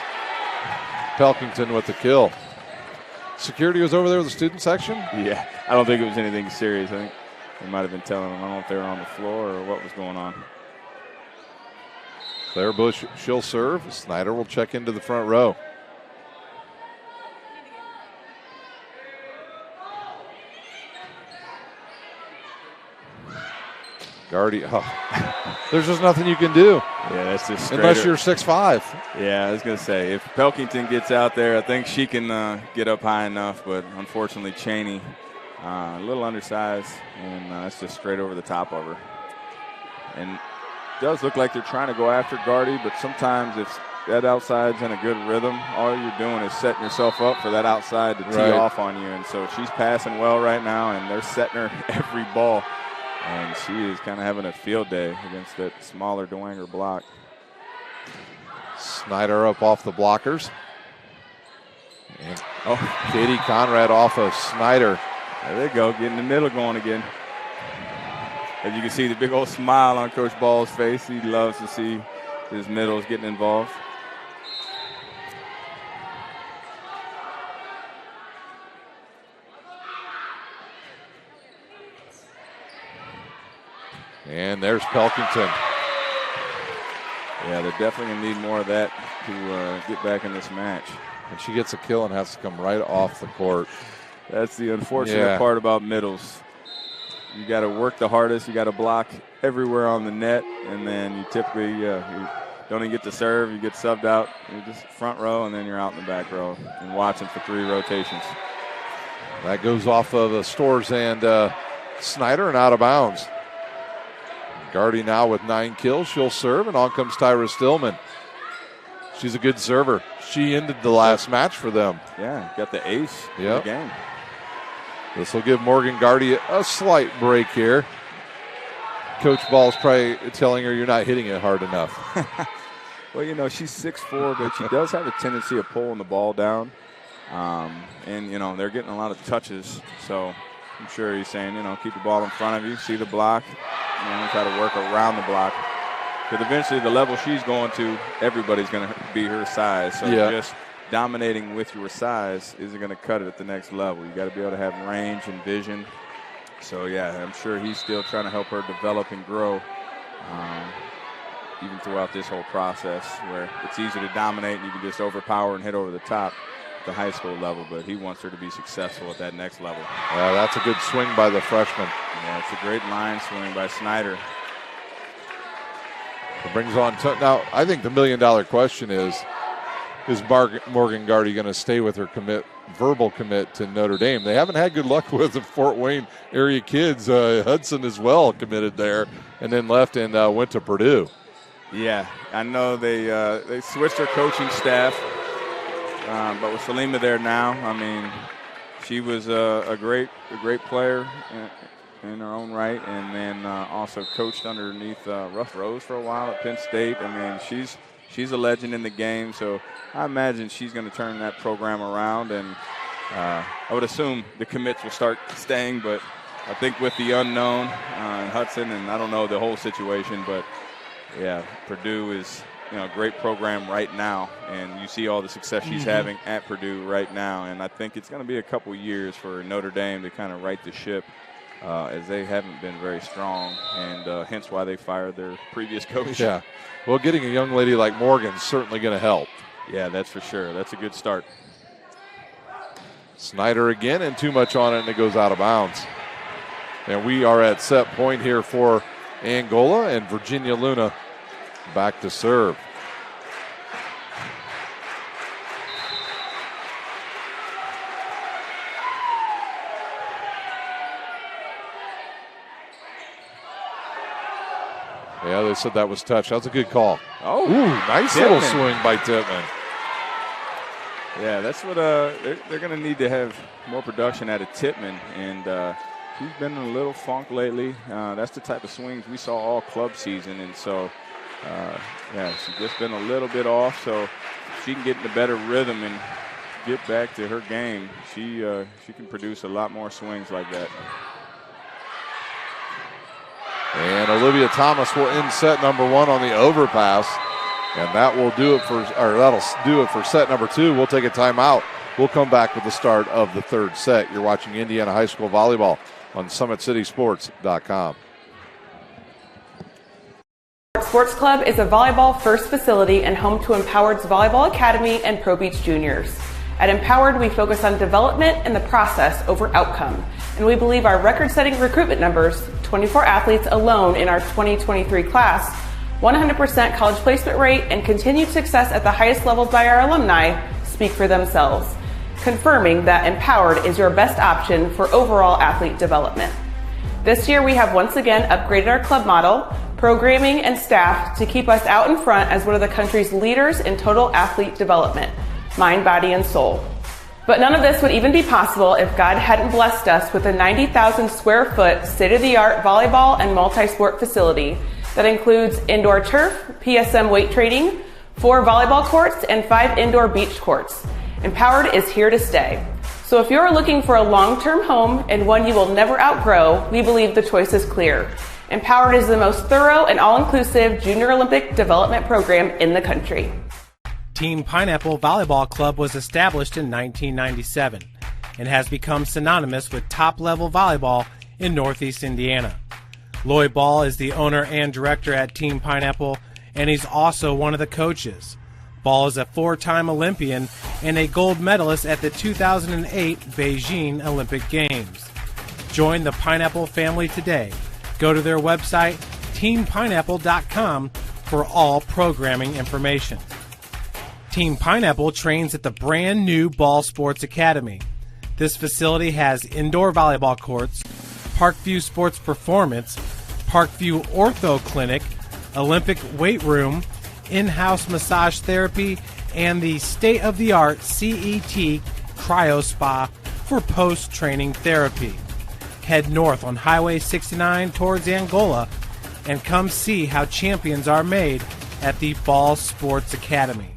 Pelkington with the kill. Security was over there with the student section?
Yeah, I don't think it was anything serious. I think they might have been telling them, I don't know if they were on the floor or what was going on.
Claire Bush, she'll serve. Snyder will check into the front row. Guardy, there's just nothing you can do.
Yeah, that's just
unless you're 6'5".
Yeah, I was going to say, if Pelkington gets out there, I think she can get up high enough, but unfortunately Cheney, a little undersized, and that's just straight over the top of her. And it does look like they're trying to go after Guardy, but sometimes if that outside's in a good rhythm, all you're doing is setting yourself up for that outside to tee off on you. And so she's passing well right now, and they're setting her every ball. And she is kind of having a field day against that smaller Dwenger block.
Snyder up off the blockers. And Katie Conrad off of Snyder.
There they go, getting the middle going again. As you can see, the big old smile on Coach Ball's face. He loves to see his middles getting involved.
And there's Pelkington.
Yeah, they're definitely going to need more of that to get back in this match.
And she gets a kill and has to come right off the court.
That's the unfortunate part about middles. You got to work the hardest. You got to block everywhere on the net, and then you typically you don't even get to serve. You get subbed out. You're just front row, and then you're out in the back row and watching for 3 rotations.
That goes off of Storrs and Snyder and out of bounds. Guardy now with 9 kills. She'll serve, and on comes Tyra Stillman. She's a good server. She ended the last match for them.
Yeah, got the ace in the game.
This will give Morgan Guardy a slight break here. Coach Ball's probably telling her you're not hitting it hard enough.
Well, you know, she's 6'4", but she does have a tendency of pulling the ball down. And, you know, they're getting a lot of touches. So I'm sure he's saying, you know, keep the ball in front of you, see the block, and try to work around the block. Because eventually the level she's going to, everybody's going to be her size. So just dominating with your size isn't going to cut it at the next level. You got to be able to have range and vision. So, yeah, I'm sure he's still trying to help her develop and grow. Even throughout this whole process, where it's easy to dominate and you can just overpower and hit over the top at the high school level, but he wants her to be successful at that next level.
Yeah, that's a good swing by the freshman.
Yeah, it's a great line swing by Snyder.
It brings on now, I think the $1 million question is Morgan Gardy going to stay with her verbal commit to Notre Dame? They haven't had good luck with the Fort Wayne area kids. Hudson as well committed there and then left and went to Purdue.
Yeah, I know they switched their coaching staff, but with Salima there now, I mean, she was a great player in her own right, and then also coached underneath Ruff Rose for a while at Penn State. I mean, she's a legend in the game, so I imagine she's going to turn that program around, and I would assume the commits will start staying, but I think with the unknown Hudson, and I don't know the whole situation, but yeah, Purdue is, you know, a great program right now, and you see all the success she's having at Purdue right now, and I think it's going to be a couple years for Notre Dame to kind of right the ship, as they haven't been very strong, and hence why they fired their previous coach.
Yeah, well, getting a young lady like Morgan's certainly going to help.
Yeah, that's for sure. That's a good start.
Snyder again, and too much on it, and it goes out of bounds. And we are at set point here for Angola, and Virginia Luna back to serve. Yeah, they said that was touch. That was a good call.
Oh,
ooh, nice little swing by Tippmann.
Yeah, that's what they're going to need to have more production out of Tippmann, and he's been in a little funk lately. That's the type of swings we saw all club season, and so yeah, she's just been a little bit off. So if she can get in a better rhythm and get back to her game, she can produce a lot more swings like that.
And Olivia Thomas will end set number 1 on the overpass. And that will do it that'll do it for set number 2. We'll take a timeout. We'll come back with the start of the third set. You're watching Indiana High School Volleyball on SummitCitySports.com.
Sports Club is a volleyball-first facility and home to Empowered's Volleyball Academy and Pro Beach Juniors. At Empowered, we focus on development and the process over outcome. And we believe our record-setting recruitment numbers, 24 athletes alone in our 2023 class, 100% college placement rate, and continued success at the highest levels by our alumni speak for themselves, confirming that Empowered is your best option for overall athlete development. This year, we have once again upgraded our club model, programming, and staff to keep us out in front as one of the country's leaders in total athlete development, mind, body, and soul. But none of this would even be possible if God hadn't blessed us with a 90,000 square foot state-of-the-art volleyball and multi-sport facility that includes indoor turf, PSM weight training, 4 volleyball courts, and 5 indoor beach courts. Empowered is here to stay. So if you're looking for a long-term home and one you will never outgrow, we believe the choice is clear. Empowered is the most thorough and all-inclusive junior Olympic development program in the country.
Team Pineapple Volleyball Club was established in 1997 and has become synonymous with top-level volleyball in Northeast Indiana. Lloyd Ball is the owner and director at Team Pineapple, and he's also one of the coaches. Ball is a 4-time Olympian and a gold medalist at the 2008 Beijing Olympic Games. Join the Pineapple family today. Go to their website, teampineapple.com, for all programming information. Team Pineapple trains at the brand new Ball Sports Academy. This facility has indoor volleyball courts, Parkview Sports Performance, Parkview Ortho Clinic, Olympic weight room, in-house massage therapy, and the state-of-the-art CET Cryo Spa for post-training therapy. Head north on Highway 69 towards Angola and come see how champions are made at the Ball Sports Academy.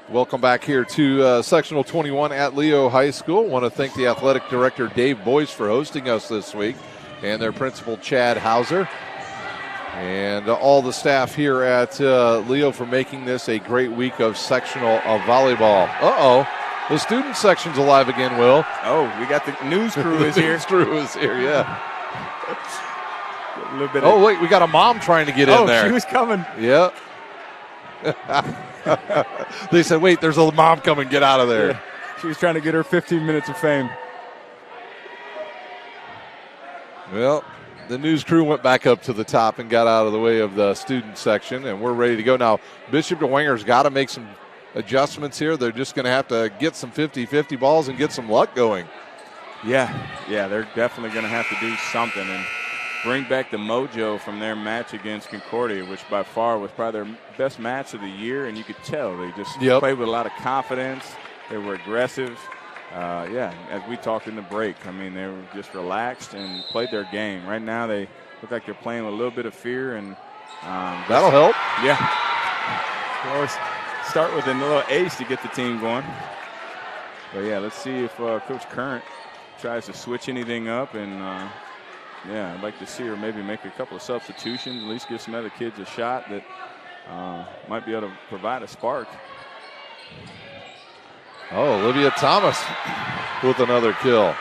Welcome back here to Sectional 21 at Leo High School. Want to thank the athletic director, Dave Boyce, for hosting us this week, and their principal, Chad Hauser, and all the staff here at Leo for making this a great week of sectional of volleyball. Uh-oh. The student section's alive again, Will.
Oh, we got the news crew is here.
The news crew is here, yeah.
A little bit
wait, we got a mom trying to get in there.
Oh, she was coming.
Yeah. They said, wait, there's a mom coming. Get out of there.
Yeah. She was trying to get her 15 minutes of fame.
Well, the news crew went back up to the top and got out of the way of the student section, and we're ready to go. Now, Bishop Dwenger's got to make some adjustments here. They're just going to have to get some 50-50 balls and get some luck going.
Yeah, they're definitely going to have to do something and bring back the mojo from their match against Concordia, which by far was probably their best match of the year, and you could tell they just played with a lot of confidence. They were aggressive. As we talked in the break, I mean, they were just relaxed and played their game. Right now they look like they're playing with a little bit of fear, and
that'll help.
Yeah. Well, start with a little ace to get the team going. But, yeah, let's see if Coach Current tries to switch anything up. And, I'd like to see her maybe make a couple of substitutions, at least give some other kids a shot that might be able to provide a spark.
Oh, Olivia Thomas with another kill.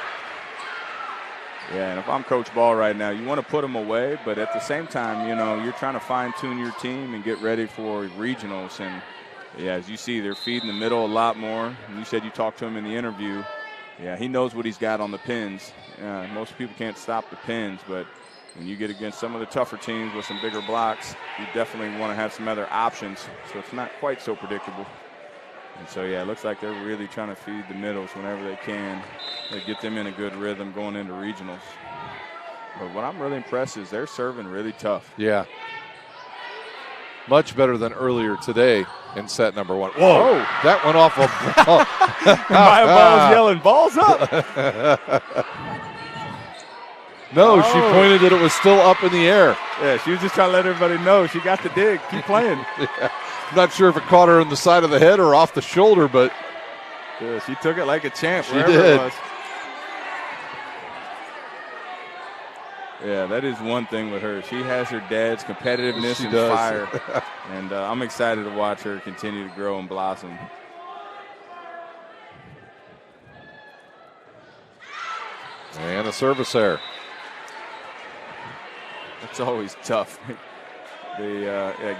Yeah, and if I'm Coach Ball right now, you want to put them away, but at the same time, you're trying to fine-tune your team and get ready for regionals. And, yeah, as you see, they're feeding the middle a lot more. And you said you talked to him in the interview. Yeah, he knows what he's got on the pins. Most people can't stop the pins, but when you get against some of the tougher teams with some bigger blocks, you definitely want to have some other options, so it's not quite so predictable. And so, yeah, it looks like they're really trying to feed the middles whenever they can. They get them in a good rhythm going into regionals. But what I'm really impressed is they're serving really tough.
Yeah. Much better than earlier today in set number one. Whoa, that went off a ball.
Maya Ball's yelling, balls up.
No, she pointed that it was still up in the air.
Yeah, she was just trying to let everybody know she got the dig. Keep playing.
Yeah. I'm not sure if it caught her in the side of the head or off the shoulder, but
yeah, she took it like a champ.
She did.
It was. Yeah, that is one thing with her. She has her dad's competitiveness and fire. And I'm excited to watch her continue to grow and blossom.
And a service error.
It's always tough. They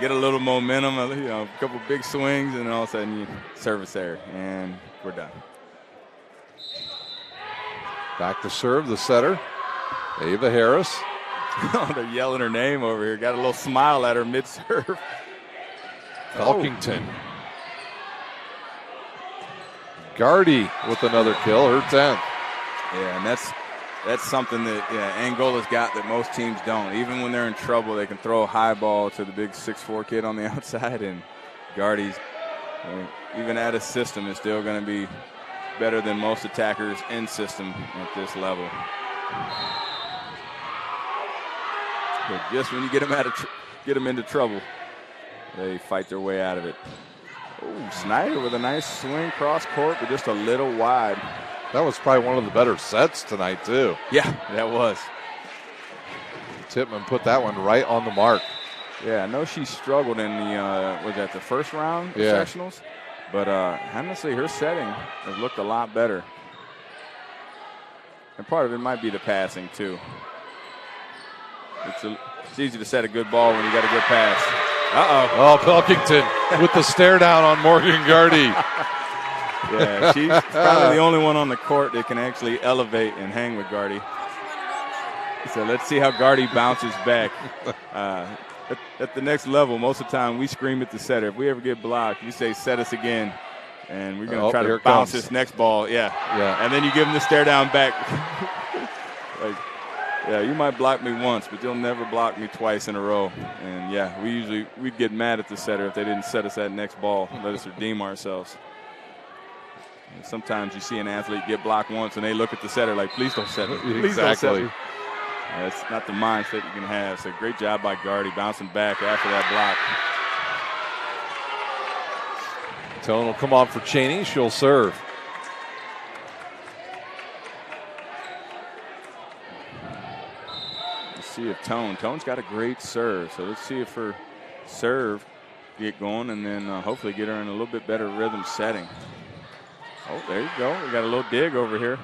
get a little momentum, a couple big swings, and all of a sudden you service error, and we're done.
Back to serve, the setter, Ava Harris.
Oh, they're yelling her name over here. Got a little smile at her mid-serve.
Elkington. Gardy with another kill, her 10th.
Yeah, and that's something that Angola's got that most teams don't. Even when they're in trouble, they can throw a high ball to the big 6'4" kid on the outside, and Gardy's, even at a system, is still going to be better than most attackers in system at this level. But just when you get them into trouble, they fight their way out of it. Oh, Snyder with a nice swing cross court, but just a little wide.
That was probably one of the better sets tonight, too.
Yeah, that was.
Tippmann put that one right on the mark.
Yeah, I know she struggled in the first round of sectionals, but honestly, her setting has looked a lot better. And part of it might be the passing, too. It's easy to set a good ball when you got a good pass. Uh-oh.
Oh, Pilkington with the stare down on Morgan Gardy.
Yeah, she's probably the only one on the court that can actually elevate and hang with Gardy. So let's see how Gardy bounces back. At the next level, most of the time we scream at the setter. If we ever get blocked, you say, set us again. And we're going to try to bounce this next ball. Yeah. And then you give them the stare down back. You might block me once, but you'll never block me twice in a row. And, we'd get mad at the setter if they didn't set us that next ball and let us redeem ourselves. And sometimes you see an athlete get blocked once, and they look at the setter like, please don't set me. Please don't set me. That's not the mindset you can have. So great job by Gardy bouncing back after that block.
Tone will come on for Cheney. She'll serve.
Let's see if Tone's got a great serve. So let's see if her serve get going and then hopefully get her in a little bit better rhythm setting. Oh, there you go. We got a little dig over here.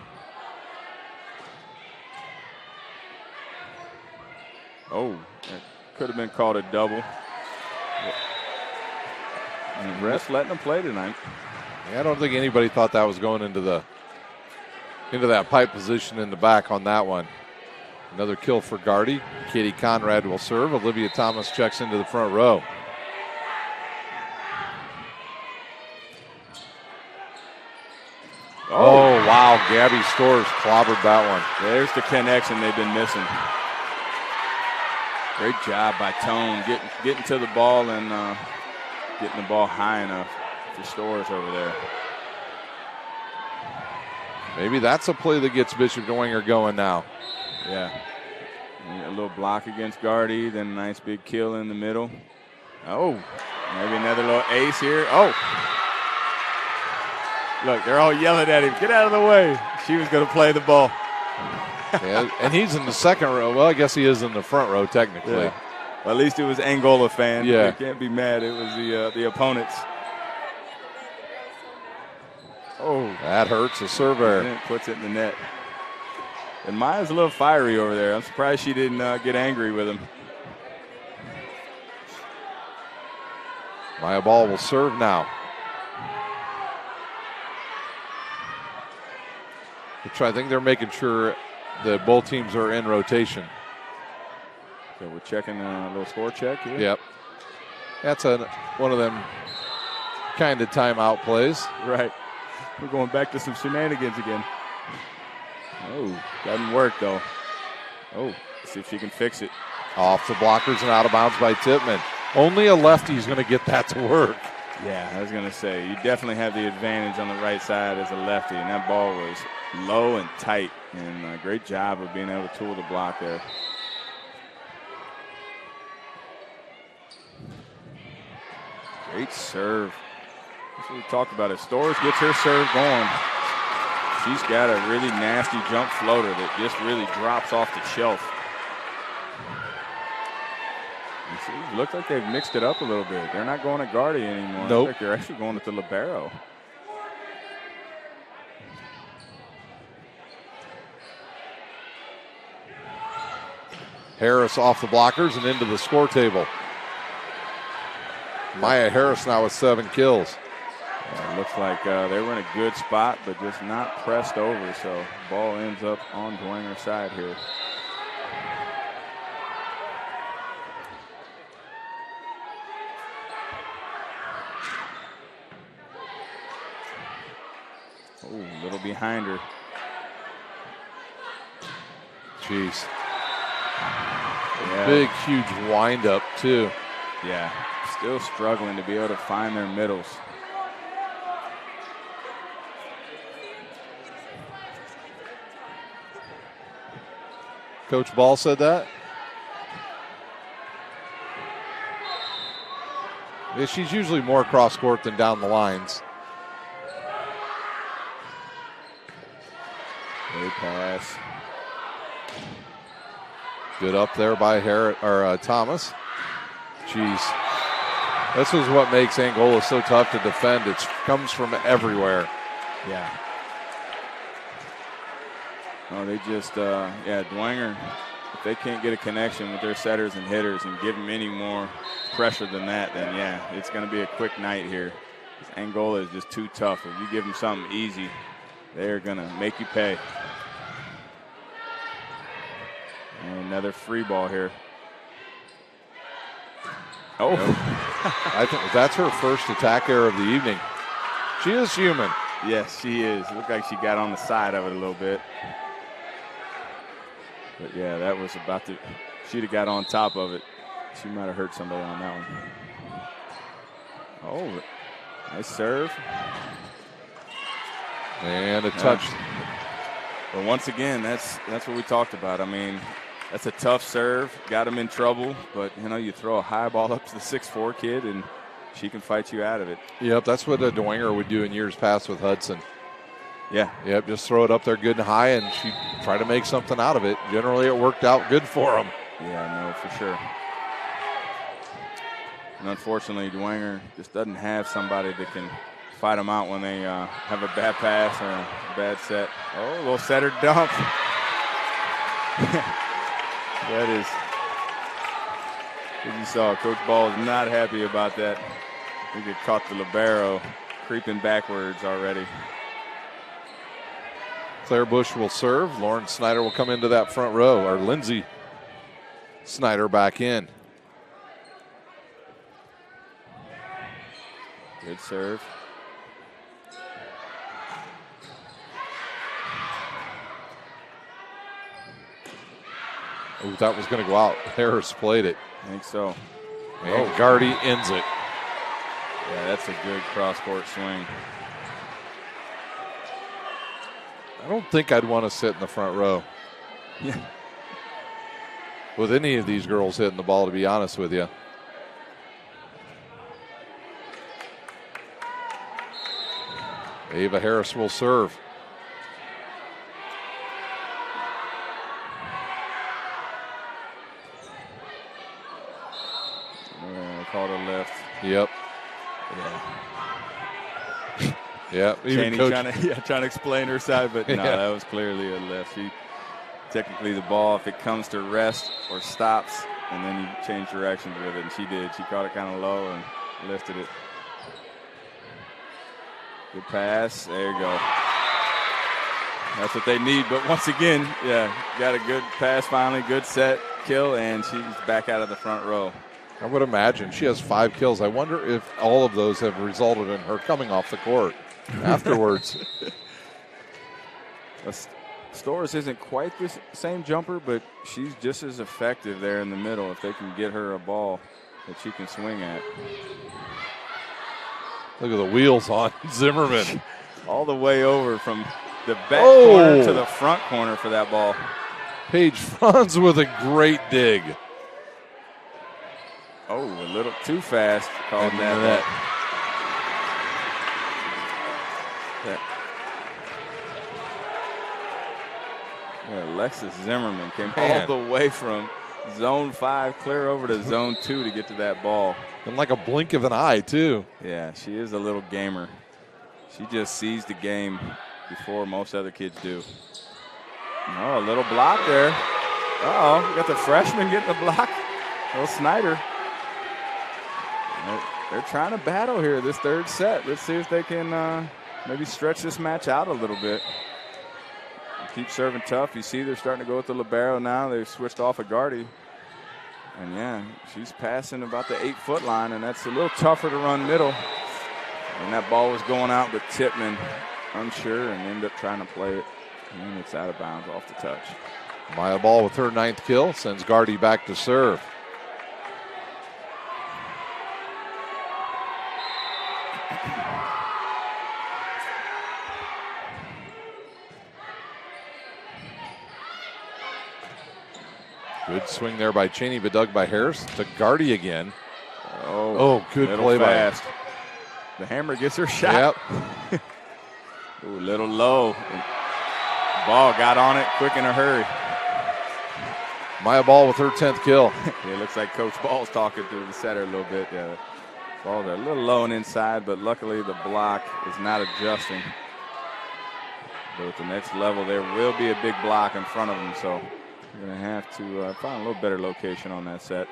Oh, that could have been called a double. And the refs letting them play tonight.
Yeah, I don't think anybody thought that was going into that pipe position in the back on that one. Another kill for Gardy. Katie Conrad will serve. Olivia Thomas checks into the front row. Oh, wow. Gabby Storrs clobbered that one.
There's the connection they've been missing. Great job by Tone getting to the ball and getting the ball high enough for Storrs over there.
Maybe that's a play that gets Bishop Dwenger going now.
Yeah. A little block against Gardy, then a nice big kill in the middle. Oh, maybe another little ace here. Oh. Look, they're all yelling at him. Get out of the way. She was going to play the ball.
Yeah, and he's in the second row. Well, I guess he is in the front row technically.
Yeah. Well, at least it was Angola fan.
Yeah.
You can't be mad. It was the opponents. Oh.
That hurts the server.
And it puts it in the net. And Maya's a little fiery over there. I'm surprised she didn't get angry with him.
Maya Ball will serve now. Which I think they're making sure that both teams are in rotation.
So we're checking a little score check here.
Yep. That's one of them kind of timeout plays.
Right. We're going back to some shenanigans again. Oh, doesn't work though. Oh, let's see if she can fix it.
Off the blockers and out of bounds by Tippmann. Only a lefty is going to get that to work.
Yeah, I was going to say, you definitely have the advantage on the right side as a lefty, and that ball was low and tight, and a great job of being able to tool the block there. Great serve. That's what we talked about. If Storrs gets her serve going, she's got a really nasty jump floater that just really drops off the shelf. You see, it looks like they've mixed it up a little bit. They're not going at Gardy anymore.
Nope.
Like they're actually going at the libero.
Harris off the blockers and into the score table. Maya Harris now with 7 kills.
Yeah, it looks like they were in a good spot, but just not pressed over. So ball ends up on Dwenger's side here. Oh, a little behind her.
Jeez.
Yeah.
Big, huge windup, too.
Yeah, still struggling to be able to find their middles.
Coach Ball said that? Yeah, she's usually more cross court than down the lines.
Great pass.
Good up there by Thomas. Jeez. This is what makes Angola so tough to defend. It comes from everywhere.
Yeah. Oh, they just, Dwenger, if they can't get a connection with their setters and hitters and give them any more pressure than that, then, yeah, it's going to be a quick night here. Angola is just too tough. If you give them something easy, they're going to make you pay. And another free ball here. Oh.
I think that's her first attack error of the evening. She is human.
Yes, she is. It looked like she got on the side of it a little bit. But, yeah, that was about to – she'd have got on top of it. She might have hurt somebody on that one. Oh, nice serve.
And a touch.
But once again, that's what we talked about. I mean, that's a tough serve. Got him in trouble. But, you throw a high ball up to the 6'4" kid, and she can fight you out of it.
Yep, that's what Dwenger would do in years past with Hudson.
Yeah.
Yep, just throw it up there good and high, and she'd try to make something out of it. Generally, it worked out good for them.
Yeah, no, for sure. And unfortunately, Dwenger just doesn't have somebody that can fight them out when they have a bad pass or a bad set. Oh, a little setter dump. That is, as you saw, Coach Ball is not happy about that. I think it caught the libero creeping backwards already.
Claire Bush will serve. Lauren Snyder will come into that front row, or Lindsay Snyder back in.
Good serve.
Oh, that was going to go out. Harris played it.
I think so.
And Gardy ends it.
Yeah, that's a good cross-court swing.
I don't think I'd want to sit in the front row.
Yeah.
With any of these girls hitting the ball, to be honest with you. Ava Harris will serve.
Called a lift.
Yep.
Yeah.
Yeah.
Chaney trying to explain her side, but no, that was clearly a lift. Technically the ball, if it comes to rest or stops, and then you change directions with it, and she did. She caught it kind of low and lifted it. Good pass. There you go. That's what they need. But once again, yeah, got a good pass finally, good set, kill, and she's back out of the front row.
I would imagine she has 5 kills. I wonder if all of those have resulted in her coming off the court afterwards.
Storrs isn't quite the same jumper, but she's just as effective there in the middle if they can get her a ball that she can swing at.
Look at the wheels on Zimmerman.
All the way over from the back corner to the front corner for that ball.
Paige Franz with a great dig.
Oh, a little too fast. Called that. Yeah, Alexis Zimmerman came all the way from zone 5 clear over to zone 2 to get to that ball.
And like a blink of an eye, too.
Yeah, she is a little gamer. She just sees the game before most other kids do. Oh, a little block there. Uh-oh, we got the freshman getting the block. Little Snyder. They're trying to battle here this third set. Let's see if they can maybe stretch this match out a little bit. Keep serving tough. You see they're starting to go with the libero now. They've switched off of Gardy. And, yeah, she's passing about the 8-foot line, and that's a little tougher to run middle. And that ball was going out, but Tippmann unsure and ended up trying to play it. And it's out of bounds off the touch.
Maya Ball with her 9th kill sends Gardy back to serve. Good swing there by Chaney, but dug by Harris to Gardy again. Oh, good play
fast. The hammer gets her shot.
Yep.
Ooh, a little low. Ball got on it quick in a hurry.
Maya Ball with her 10th kill.
Yeah, it looks like Coach Ball's talking to the setter a little bit. Yeah, ball's a little low and inside, but luckily the block is not adjusting. But at the next level, there will be a big block in front of them, so you're going to have to find a little better location on that set.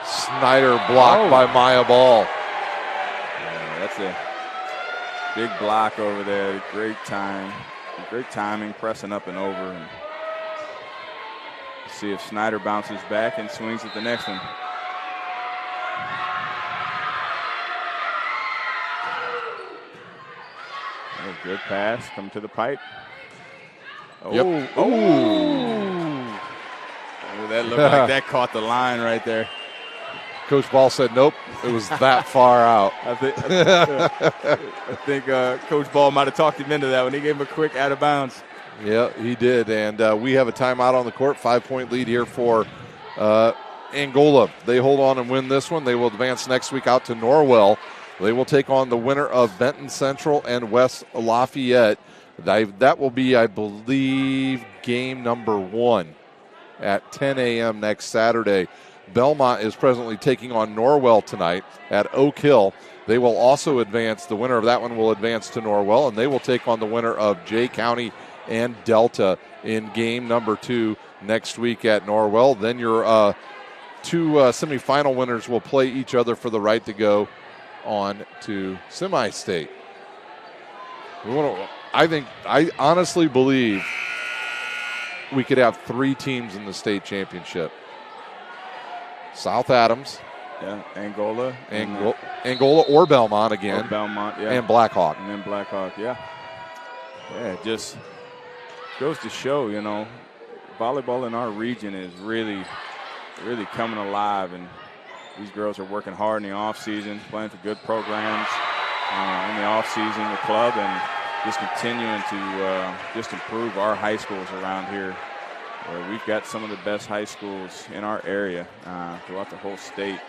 Snyder blocked by Maya Ball.
Yeah, that's a big block over there. Great timing, pressing up and over. And see if Snyder bounces back and swings at the next one. Oh, good pass. Come to the pipe. Oh,
yep.
Oh, that looked like that caught the line right there.
Coach Ball said, nope, it was that far out.
I think Coach Ball might have talked him into that when he gave him a quick out of bounds.
Yeah, he did. And we have a timeout on the court. 5-point lead here for Angola. They hold on and win this one. They will advance next week out to Norwell. They will take on the winner of Benton Central and West Lafayette. That will be, I believe, game number 1 at 10 a.m. next Saturday. Belmont is presently taking on Norwell tonight at Oak Hill. They will also advance. The winner of that one will advance to Norwell, and they will take on the winner of Jay County and Delta in game number 2 next week at Norwell. Then your 2 semifinal winners will play each other for the right to go on to semi-state. I honestly believe we could have 3 teams in the state championship. South Adams.
Yeah, Angola.
Angola or Belmont again.
Or Belmont, yeah.
And Blackhawk.
And then Blackhawk, yeah. Yeah, it just goes to show, volleyball in our region is really, really coming alive. And these girls are working hard in the off-season, playing for good programs in the off-season, the club, and just continuing to just improve our high schools around here. We've got some of the best high schools in our area throughout the whole state.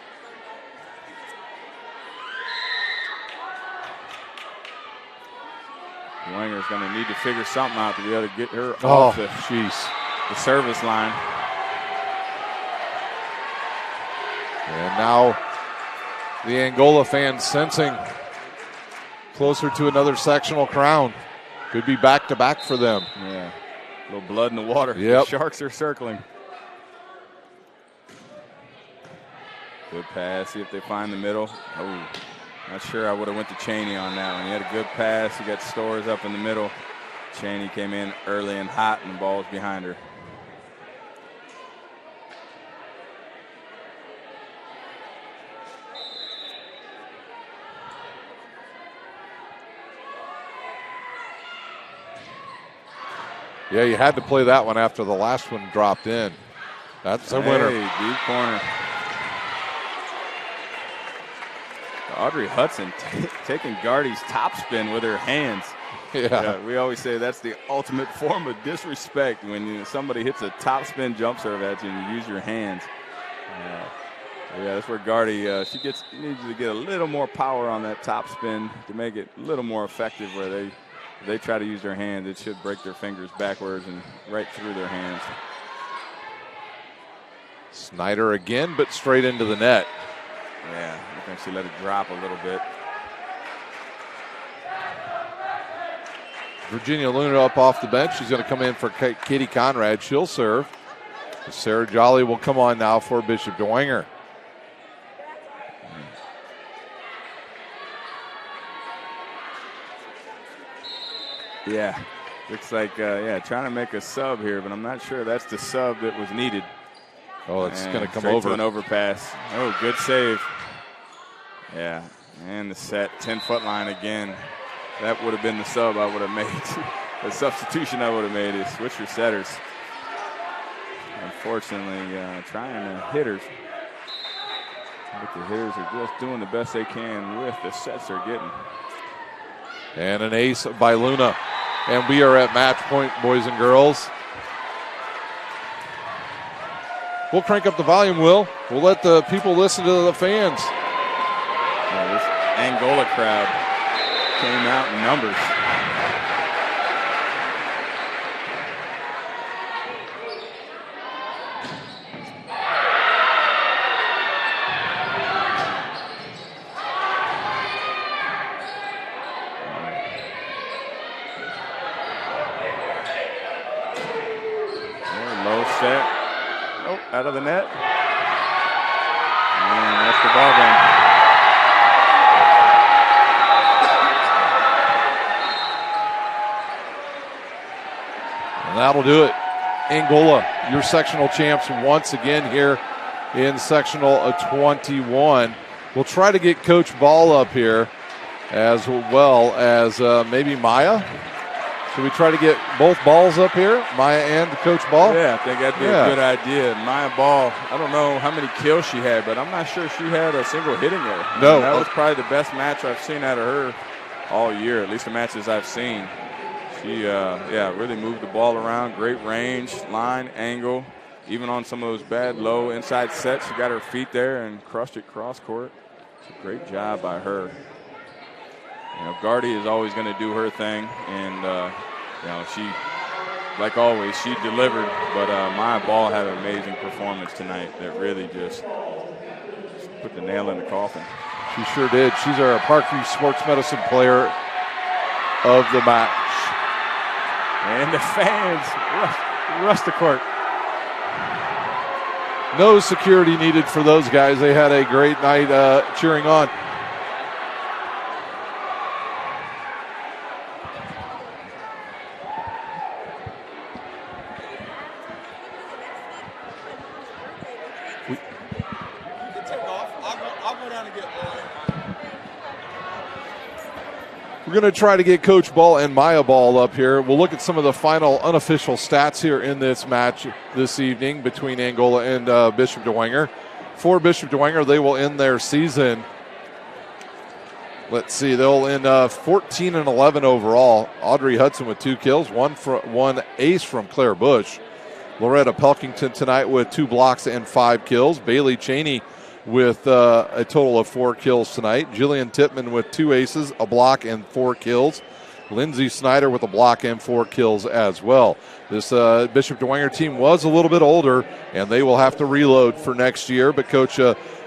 Dwenger's going to need to figure something out to be able to get her off the service line.
And now the Angola fans sensing closer to another sectional crown. Could be back-to-back for them.
Yeah, a little blood in the water.
Yep.
The Sharks are circling. Good pass, see if they find the middle. Oh, not sure I would have went to Cheney on that one. He had a good pass. He got Stores up in the middle. Cheney came in early and hot, and the ball's behind her.
Yeah, you had to play that one after the last one dropped in. That's a winner.
Deep corner. Audrey Hudson taking Gardy's topspin with her hands.
Yeah.
We always say that's the ultimate form of disrespect when somebody hits a topspin jump serve at you and you use your hands. Yeah, that's where Gardy, she needs to get a little more power on that topspin to make it a little more effective where they try to use their hands, it should break their fingers backwards and right through their hands.
Snyder again, but straight into the net.
Yeah, I think she let it drop a little bit.
Virginia Luna up off the bench. She's going to come in for Katie Conrad. She'll serve. Sarah Jolly will come on now for Bishop Dwenger.
Yeah, looks like, trying to make a sub here, but I'm not sure that's the sub that was needed.
Oh, it's going to come
straight
over.
To an overpass. Oh, good save. Yeah, and the set, 10-foot line again. That would have been the sub I would have made. The substitution I would have made is switch your setters. Unfortunately, trying to hitters. But the hitters are just doing the best they can with the sets they're getting.
And an ace by Luna. And we are at match point, boys and girls. We'll crank up the volume, Will. We'll let the people listen to the fans.
This Angola crowd came out in numbers. Low set. Oh, out of the net. And that's the ball game.
And that'll do it. Angola, your sectional champs once again here in sectional 21. We'll try to get Coach Ball up here as well as maybe Maya. Should we try to get both balls up here, Maya and Coach Ball?
Yeah, I think that'd be a good idea. Maya Ball, I don't know how many kills she had, but I'm not sure she had a single hitting error.
No.
That was probably the best match I've seen out of her all year, at least the matches I've seen. She, really moved the ball around. Great range, line, angle. even on some of those bad low inside sets, she got her feet there and crushed it cross court. It's a great job by her. You know, Gardy is always going to do her thing, and you know, she, like always, she delivered. But Maya Ball had an amazing performance tonight that really just put the nail in the coffin.
She sure did. She's our Parkview Sports Medicine player of the match.
And the fans rush the court.
No security needed for those guys. They had a great night cheering on. We're going to try to get Coach Ball and Maya Ball up here. We'll look at some of the final unofficial stats here in this match this evening between Angola and Bishop Dwenger. For Bishop Dwenger, they will end their season. Let's see, they'll end 14-11 overall. Audrey Hudson with 2 kills, one ace from Claire Bush. Loretta Pelkington tonight with 2 blocks and 5 kills. Bailey Cheney with a total of 4 kills tonight. Jillian Tippman with 2 aces, a block, and 4 kills. Lindsay Snyder with a block and 4 kills as well. This Bishop Dwenger team was a little bit older, and they will have to reload for next year. But Coach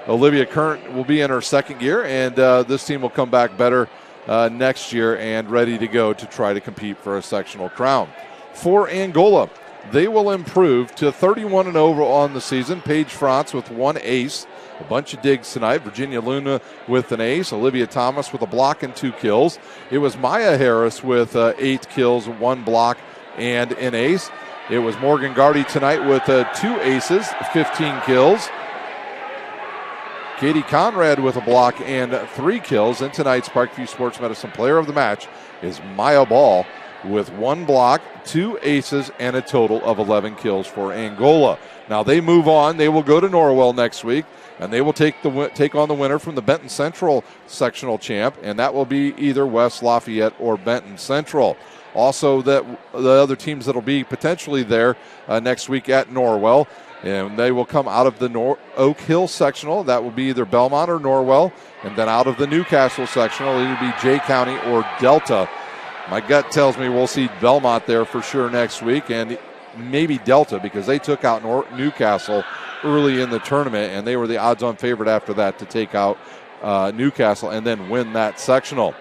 Olivia Current will be in her 2nd year, and this team will come back better next year and ready to go to try to compete for a sectional crown. For Angola, they will improve to 31-0 on the season. Paige France with 1 ace. A bunch of digs tonight. Virginia Luna with an ace. Olivia Thomas with a block and 2 kills. It was Maya Harris with 8 kills, 1 block, and an ace. It was Morgan Gardy tonight with 2 aces, 15 kills. Katie Conrad with a block and 3 kills. And tonight's Parkview Sports Medicine player of the match is Maya Ball with 1 block, 2 aces, and a total of 11 kills for Angola. Now they move on. They will go to Norwell next week, and they will take on the winner from the Benton Central sectional champ, and that will be either West Lafayette or Benton Central. Also, that the other teams that will be potentially there next week at Norwell, and they will come out of the Oak Hill sectional. That will be either Belmont or Norwell, and then out of the Newcastle sectional, it'll be Jay County or Delta. My gut tells me we'll see Belmont there for sure next week, and maybe Delta, because they took out Newcastle early in the tournament, and they were the odds-on favorite after that to take out Newcastle and then win that sectional.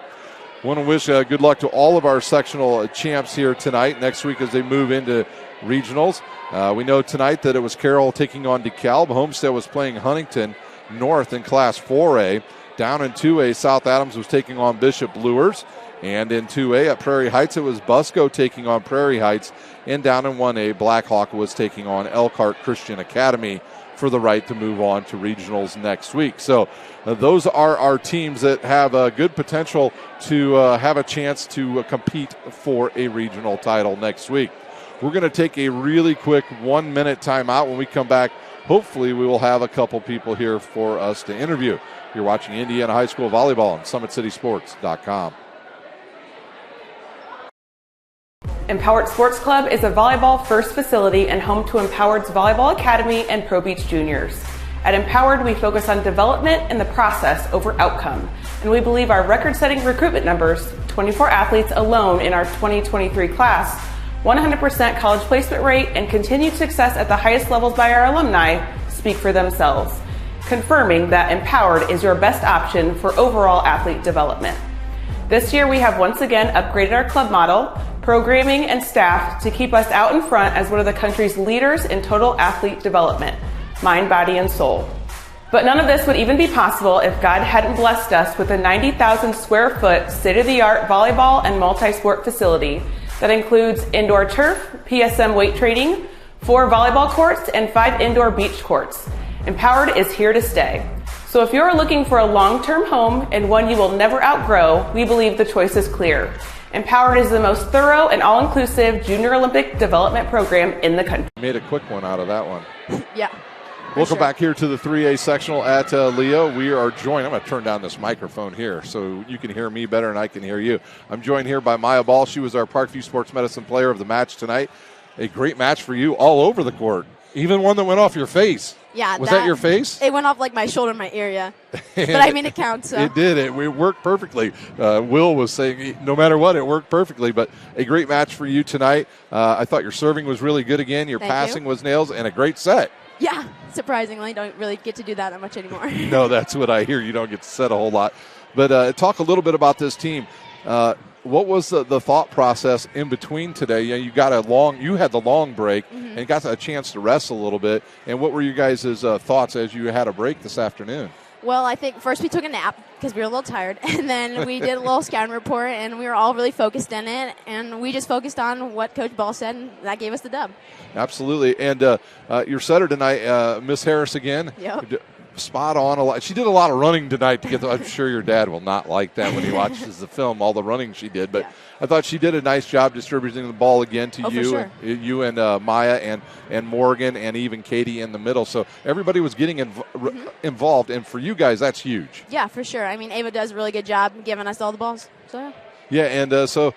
Want to wish good luck to all of our sectional champs here tonight, next week as they move into regionals. We know tonight that it was Carroll taking on DeKalb. Homestead was playing Huntington North in Class 4A. Down in 2A, South Adams was taking on Bishop Lures. And in 2A at Prairie Heights, it was Busco taking on Prairie Heights. And down in 1A, Blackhawk was taking on Elkhart Christian Academy for the right to move on to regionals next week. So those are our teams that have a good potential to have a chance to compete for a regional title next week. We're going to take a really quick 1-minute timeout. When we come back, hopefully we will have a couple people here for us to interview. You're watching Indiana High School Volleyball on SummitCitySports.com.
Empowered Sports Club is a volleyball-first facility and home to Empowered's Volleyball Academy and Pro Beach Juniors. At Empowered, we focus on development and the process over outcome, and we believe our record-setting recruitment numbers, 24 athletes alone in our 2023 class, 100% college placement rate, and continued success at the highest levels by our alumni speak for themselves, confirming that Empowered is your best option for overall athlete development. This year, we have once again upgraded our club model, programming, and staff to keep us out in front as one of the country's leaders in total athlete development, mind, body, and soul. But none of this would even be possible if God hadn't blessed us with a 90,000 square foot state-of-the-art volleyball and multi-sport facility that includes indoor turf, PSM weight training, 4 volleyball courts, and 5 indoor beach courts. Empowered is here to stay. So if you're looking for a long-term home and one you will never outgrow, we believe the choice is clear. Empowered is the most thorough and all-inclusive junior Olympic development program in the country.
Made a quick one out of that one.
Yeah.
Welcome back here to the 3A sectional at Leo. We are joined. I'm going to turn down this microphone here so you can hear me better and I can hear you. I'm joined here by Maya Ball. She was our Parkview Sports Medicine player of the match tonight. A great match for you all over the court. Even one that went off your face.
Yeah.
Was that your face?
It went off like my shoulder, my ear, yeah. But I mean, it counts. So.
It did. It worked perfectly. Will was saying no matter what, it worked perfectly. But a great match for you tonight. I thought your serving was really good again. Your passing was nails, and a great set.
Yeah, surprisingly, don't really get to do that much anymore.
No, that's what I hear. You don't get to set a whole lot. But talk a little bit about this team. What was the thought process in between today? You had the long break and got a chance to rest a little bit. And what were you guys' thoughts as you had a break this afternoon?
Well, I think first we took a nap because we were a little tired, and then we did a little scouting report, and we were all really focused in it, and we just focused on what Coach Ball said, and that gave us the dub.
Absolutely. And your setter tonight, Miss Harris again.
Yep.
Spot on a lot. She did a lot of running tonight to get I'm sure your dad will not like that when he watches the film, all the running she did. But I thought she did a nice job distributing the ball again to you,
sure.
you and Maya and Morgan and even Katie in the middle. So everybody was getting involved. And for you guys, that's huge.
Yeah, for sure. I mean, Ava does a really good job giving us all the balls. So
yeah, and so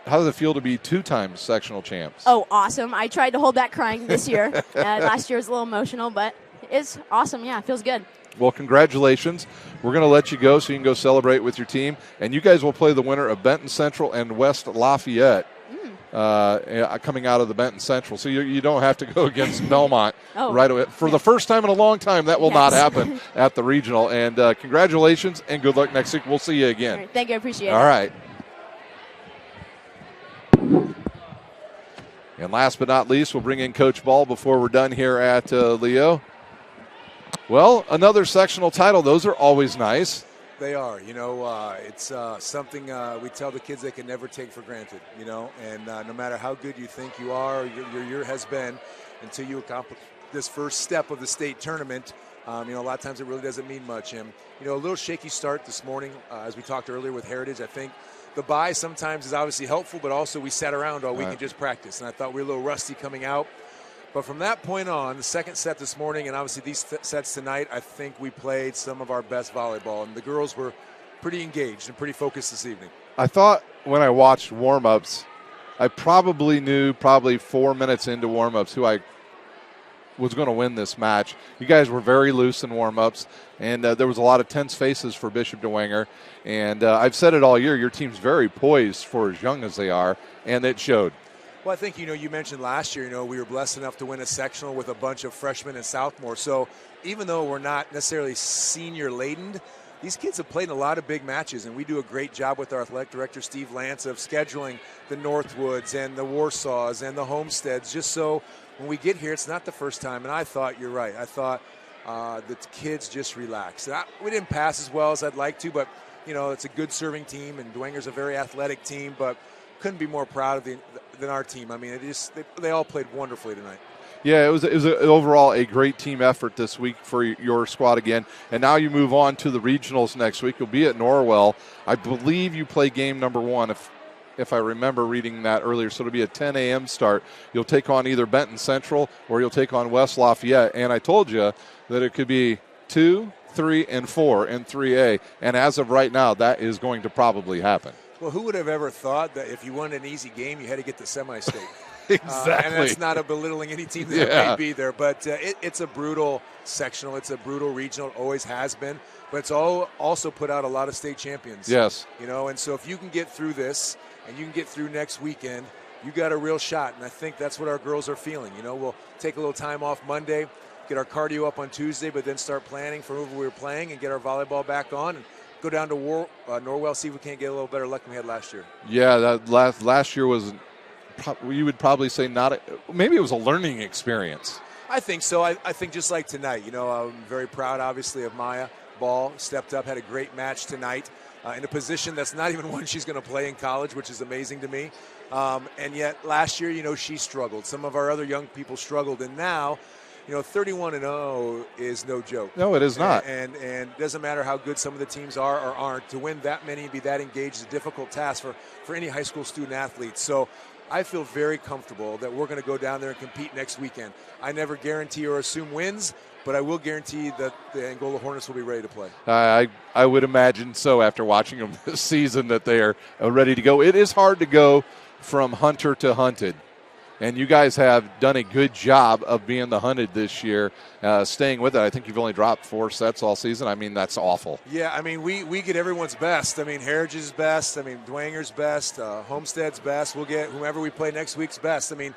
how does it feel to be 2-time sectional champs?
Oh, awesome. I tried to hold back crying this year. Last year was a little emotional, but it's awesome. Yeah, it feels good.
Well, congratulations. We're going to let you go so you can go celebrate with your team. And you guys will play the winner of Benton Central and West Lafayette coming out of the Benton Central. So you don't have to go against Belmont right away. For the first time in a long time, that will not happen at the regional. And congratulations and good luck next week. We'll see you again.
Right, thank you. I appreciate it.
All right. And last but not least, we'll bring in Coach Ball before we're done here at Leo. Well, another sectional title. Those are always nice.
They are. It's something we tell the kids they can never take for granted, and no matter how good you think you are or your year has been, until you accomplish this first step of the state tournament, a lot of times it really doesn't mean much. And, a little shaky start this morning, as we talked earlier with Heritage. I think the bye sometimes is obviously helpful, but also we sat around all week and just practiced. And I thought we were a little rusty coming out. But from that point on, the second set this morning and obviously these sets tonight, I think we played some of our best volleyball. And the girls were pretty engaged and pretty focused this evening.
I thought when I watched warm-ups, I probably knew 4 minutes into warm-ups who I was going to win this match. You guys were very loose in warm-ups, and there was a lot of tense faces for Bishop Dwenger. And I've said it all year, your team's very poised for as young as they are, and it showed.
Well, I think, you mentioned last year, we were blessed enough to win a sectional with a bunch of freshmen in Southmore. So even though we're not necessarily senior-laden, these kids have played in a lot of big matches, and we do a great job with our athletic director, Steve Lance, of scheduling the Northwoods and the Warsaws and the Homesteads, just so when we get here, it's not the first time. And I thought, you're right, I thought the kids just relaxed. We didn't pass as well as I'd like to, but, it's a good serving team, and Dwenger's a very athletic team, but couldn't be more proud of than our team. I mean, they all played wonderfully tonight.
Yeah, it was overall a great team effort this week for your squad again. And now you move on to the regionals next week. You'll be at Norwell. I believe you play game number 1, if I remember reading that earlier. So it'll be a 10 a.m. start. You'll take on either Benton Central or you'll take on West Lafayette. And I told you that it could be 2, 3, and 4 in 3A. And as of right now, that is going to probably happen.
Well, who would have ever thought that if you wanted an easy game, you had to get to semi-state?
Exactly.
And that's not a belittling any team that may be there. But it's a brutal sectional. It's a brutal regional. It always has been. But it's also put out a lot of state champions.
Yes.
And so if you can get through this and you can get through next weekend, you got a real shot. And I think that's what our girls are feeling. We'll take a little time off Monday, get our cardio up on Tuesday, but then start planning for whoever we're playing and get our volleyball back on. And go down to Norwell, see if we can't get a little better luck than we had last year. Yeah,
that last year was, you would probably say maybe it was a learning experience.
I think so. I think just like tonight, I'm very proud, obviously, of Maya Ball. Stepped up, had a great match tonight in a position that's not even one she's going to play in college, which is amazing to me. And yet last year, she struggled. Some of our other young people struggled. And now, 31-0 is no joke.
No, it is not.
And it doesn't matter how good some of the teams are or aren't. To win that many and be that engaged is a difficult task for any high school student athlete. So I feel very comfortable that we're going to go down there and compete next weekend. I never guarantee or assume wins, but I will guarantee that the Angola Hornets will be ready to play.
I would imagine so after watching them this season that they are ready to go. It is hard to go from hunter to hunted. and you guys have done a good job of being the hunted this year, staying with it. I think you've only dropped 4 sets all season. I mean, that's awful.
Yeah, I mean, we get everyone's best. I mean, Heritage's best. I mean, Dwenger's best. Homestead's best. We'll get whomever we play next week's best. I mean,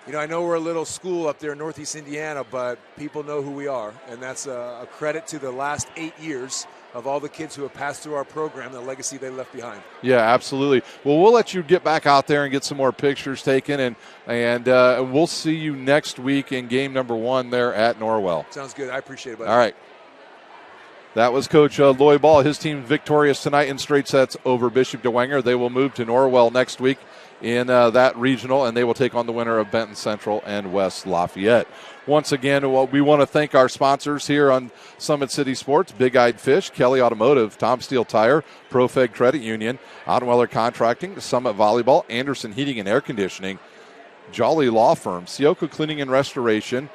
you know, I know we're a little school up there in Northeast Indiana, but people know who we are, and that's a credit to the last 8 years of all the kids who have passed through our program, the legacy they left behind.
Yeah, absolutely. Well, we'll let you get back out there and get some more pictures taken, and we'll see you next week in game number 1 there at Norwell.
Sounds good. I appreciate it, buddy.
All right. That was Coach Lloyd Ball. His team victorious tonight in straight sets over Bishop Dwenger. They will move to Norwell next week in that regional, and they will take on the winner of Benton Central and West Lafayette. Once again, we want to thank our sponsors here on Summit City Sports: Big Eyed Fish, Kelly Automotive, Tom Steele Tire, ProFed Credit Union, Ottenweller Contracting, Summit Volleyball, Anderson Heating and Air Conditioning, Jolly Law Firm, Sioka Cleaning and Restoration,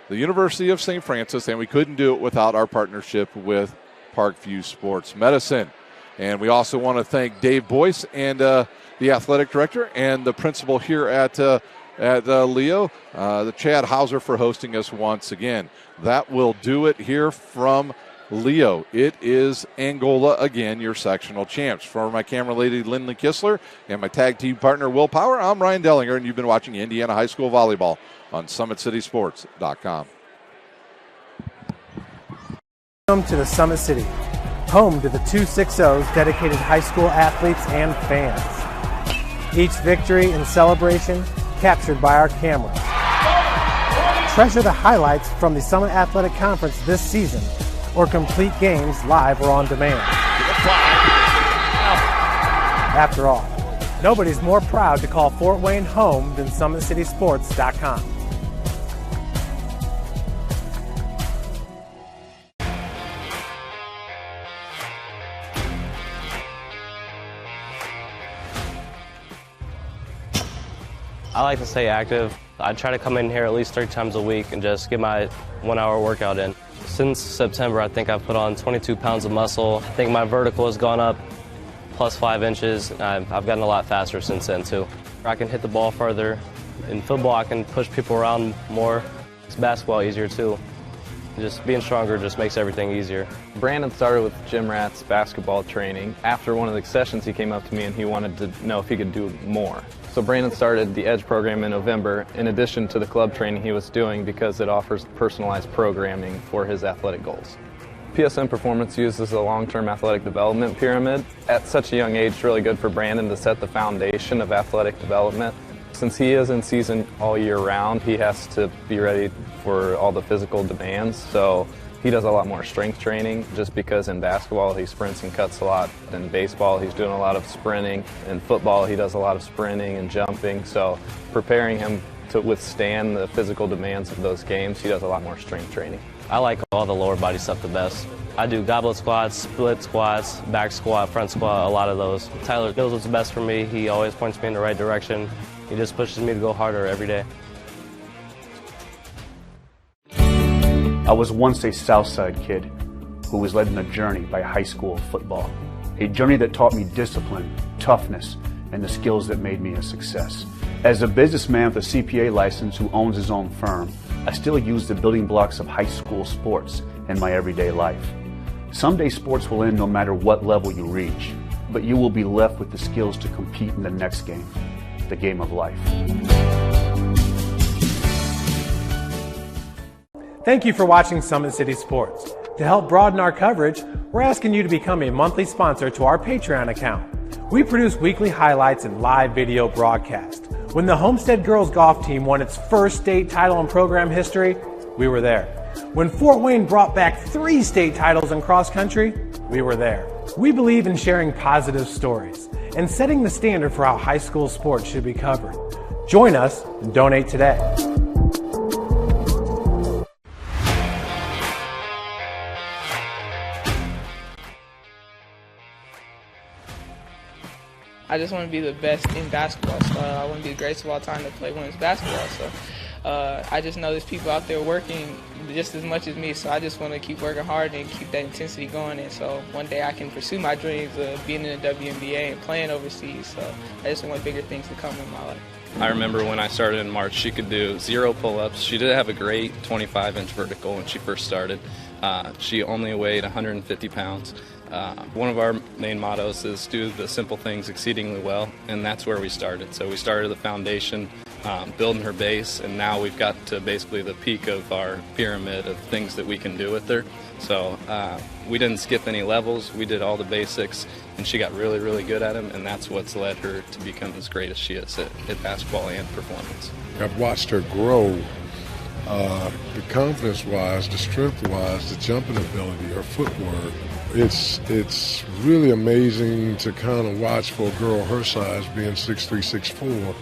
the University of St. Francis, and we couldn't do it without our partnership with Parkview Sports Medicine. And we also want to thank Dave Boyce and the athletic director and the principal here at Leo, the Chad Hauser, for hosting us once again. That will do it here from Leo. It is Angola again, your sectional champs. For my camera lady, Lindley Kistler, and my tag team partner, Will Power, I'm Ryan Dellinger, and you've been watching Indiana High School Volleyball on SummitCitySports.com.
Welcome to the Summit City, home to the 260's dedicated high school athletes and fans. Each victory and celebration captured by our cameras. Treasure the highlights from the Summit Athletic Conference this season, or complete games live or on demand. After all, nobody's more proud to call Fort Wayne home than SummitCitySports.com.
I like to stay active. I try to come in here at least 3 times a week and just get my 1-hour workout in. Since September, I think I've put on 22 pounds of muscle. I think my vertical has gone up plus 5 inches. I've gotten a lot faster since then, too. I can hit the ball further. In football, I can push people around more. It's basketball easier, too. Just being stronger just makes everything easier.
Brandon started with Jim Rath's basketball training. After one of the sessions, he came up to me and he wanted to know if he could do more. So Brandon started the EDGE program in November, in addition to the club training he was doing, because it offers personalized programming for his athletic goals. PSN Performance uses a long-term athletic development pyramid. At such a young age, it's really good for Brandon to set the foundation of athletic development. Since he is in season all year round, he has to be ready for all the physical demands. So he does a lot more strength training, just because in basketball he sprints and cuts a lot. In baseball he's doing a lot of sprinting. In football he does a lot of sprinting and jumping. So preparing him to withstand the physical demands of those games, he does a lot more strength training.
I like all the lower body stuff the best. I do goblet squats, split squats, back squat, front squat, a lot of those. Tyler knows what's best for me. He always points me in the right direction. He just pushes me to go harder every day.
I was once a Southside kid who was led on a journey by high school football. A journey that taught me discipline, toughness, and the skills that made me a success. As a businessman with a CPA license who owns his own firm, I still use the building blocks of high school sports in my everyday life. Someday sports will end no matter what level you reach, but you will be left with the skills to compete in the next game, the game of life.
Thank you for watching Summit City Sports. To help broaden our coverage, we're asking you to become a monthly sponsor to our Patreon account. We produce weekly highlights and live video broadcast. When the Homestead girls golf team won its first state title in program history, we were there. When Fort Wayne brought back 3 state titles in cross country, we were there. We believe in sharing positive stories and setting the standard for how high school sports should be covered. Join us and donate today.
I just want to be the best in basketball. So I want to be the greatest of all time to play women's basketball. So I just know there's people out there working just as much as me. So I just want to keep working hard and keep that intensity going. And so one day I can pursue my dreams of being in the WNBA and playing overseas. So I just want bigger things to come in my life.
I remember when I started in March, she could do 0 pull-ups. She did have a great 25-inch vertical when she first started. She only weighed 150 pounds. One of our main mottos is do the simple things exceedingly well, and that's where we started. So we started the foundation, building her base, and now we've got to basically the peak of our pyramid of things that we can do with her. So we didn't skip any levels. We did all the basics, and she got really, really good at them, and that's what's led her to become as great as she is at basketball and performance.
I've watched her grow, the confidence-wise, the strength-wise, the jumping ability, her footwork. It's really amazing to kind of watch for a girl her size, being 6'3", 6'4",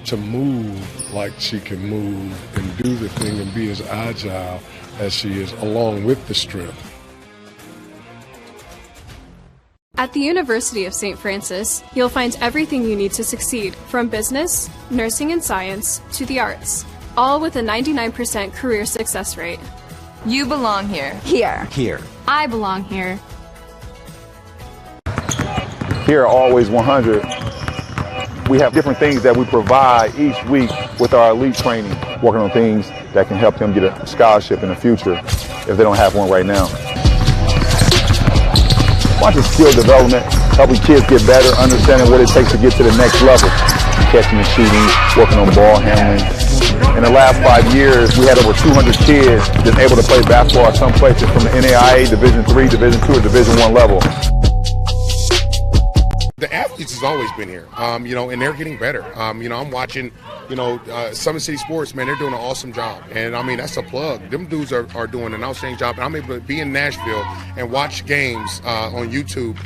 to move like she can move and do the thing and be as agile as she is, along with the strength.
At the University of St. Francis, you'll find everything you need to succeed, from business, nursing and science, to the arts, all with a 99% career success rate.
You belong here. Here.
Here.
I belong here.
Here at Always 100, we have different things that we provide each week with our elite training, working on things that can help them get a scholarship in the future if they don't have one right now. Watching skill development, helping kids get better, understanding what it takes to get to the next level, catching and shooting, working on ball handling. In the last 5 years, we had over 200 kids that's able to play basketball at some places from the NAIA, Division III, Division II, or Division I level.
The athletes has always been here, and they're getting better. I'm watching, Summit City Sports, man, they're doing an awesome job. And, that's a plug. Them dudes are doing an outstanding job. And I'm able to be in Nashville and watch games on YouTube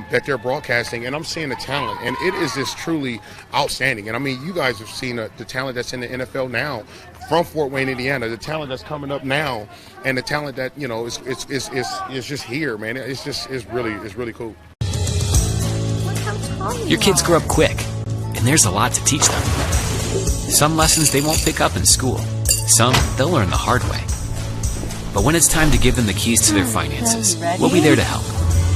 that they're broadcasting, and I'm seeing the talent. And it is just truly outstanding. And, you guys have seen the talent that's in the NFL now from Fort Wayne, Indiana, the talent that's coming up now, and the talent that, is just here, man. It's really cool.
Your kids grow up quick, and there's a lot to teach them. Some lessons they won't pick up in school. Some they'll learn the hard way. But when it's time to give them the keys to their finances, we'll be there to help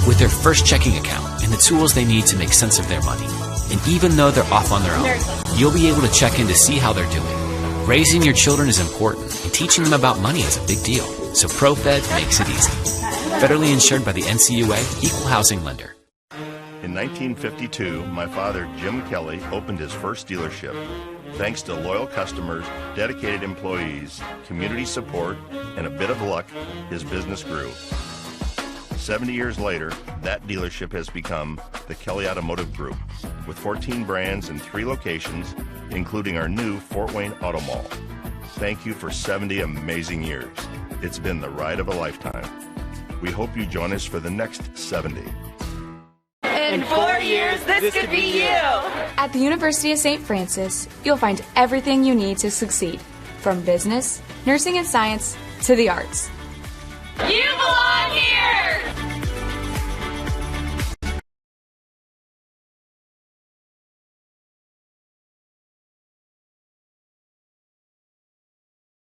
with their first checking account and the tools they need to make sense of their money. And even though they're off on their own, you'll be able to check in to see how they're doing. Raising your children is important, and teaching them about money is a big deal. So ProFed makes it easy. Federally insured by the NCUA, Equal Housing Lender.
In 1952, my father, Jim Kelly, opened his first dealership. Thanks to loyal customers, dedicated employees, community support, and a bit of luck, his business grew. 70 years later, that dealership has become the Kelly Automotive Group, with 14 brands and 3 locations, including our new Fort Wayne Auto Mall. Thank you for 70 amazing years. It's been the ride of a lifetime. We hope you join us for the next 70.
In 4 years, this could be you.
At the University of St. Francis, you'll find everything you need to succeed, from business, nursing and science, to the arts,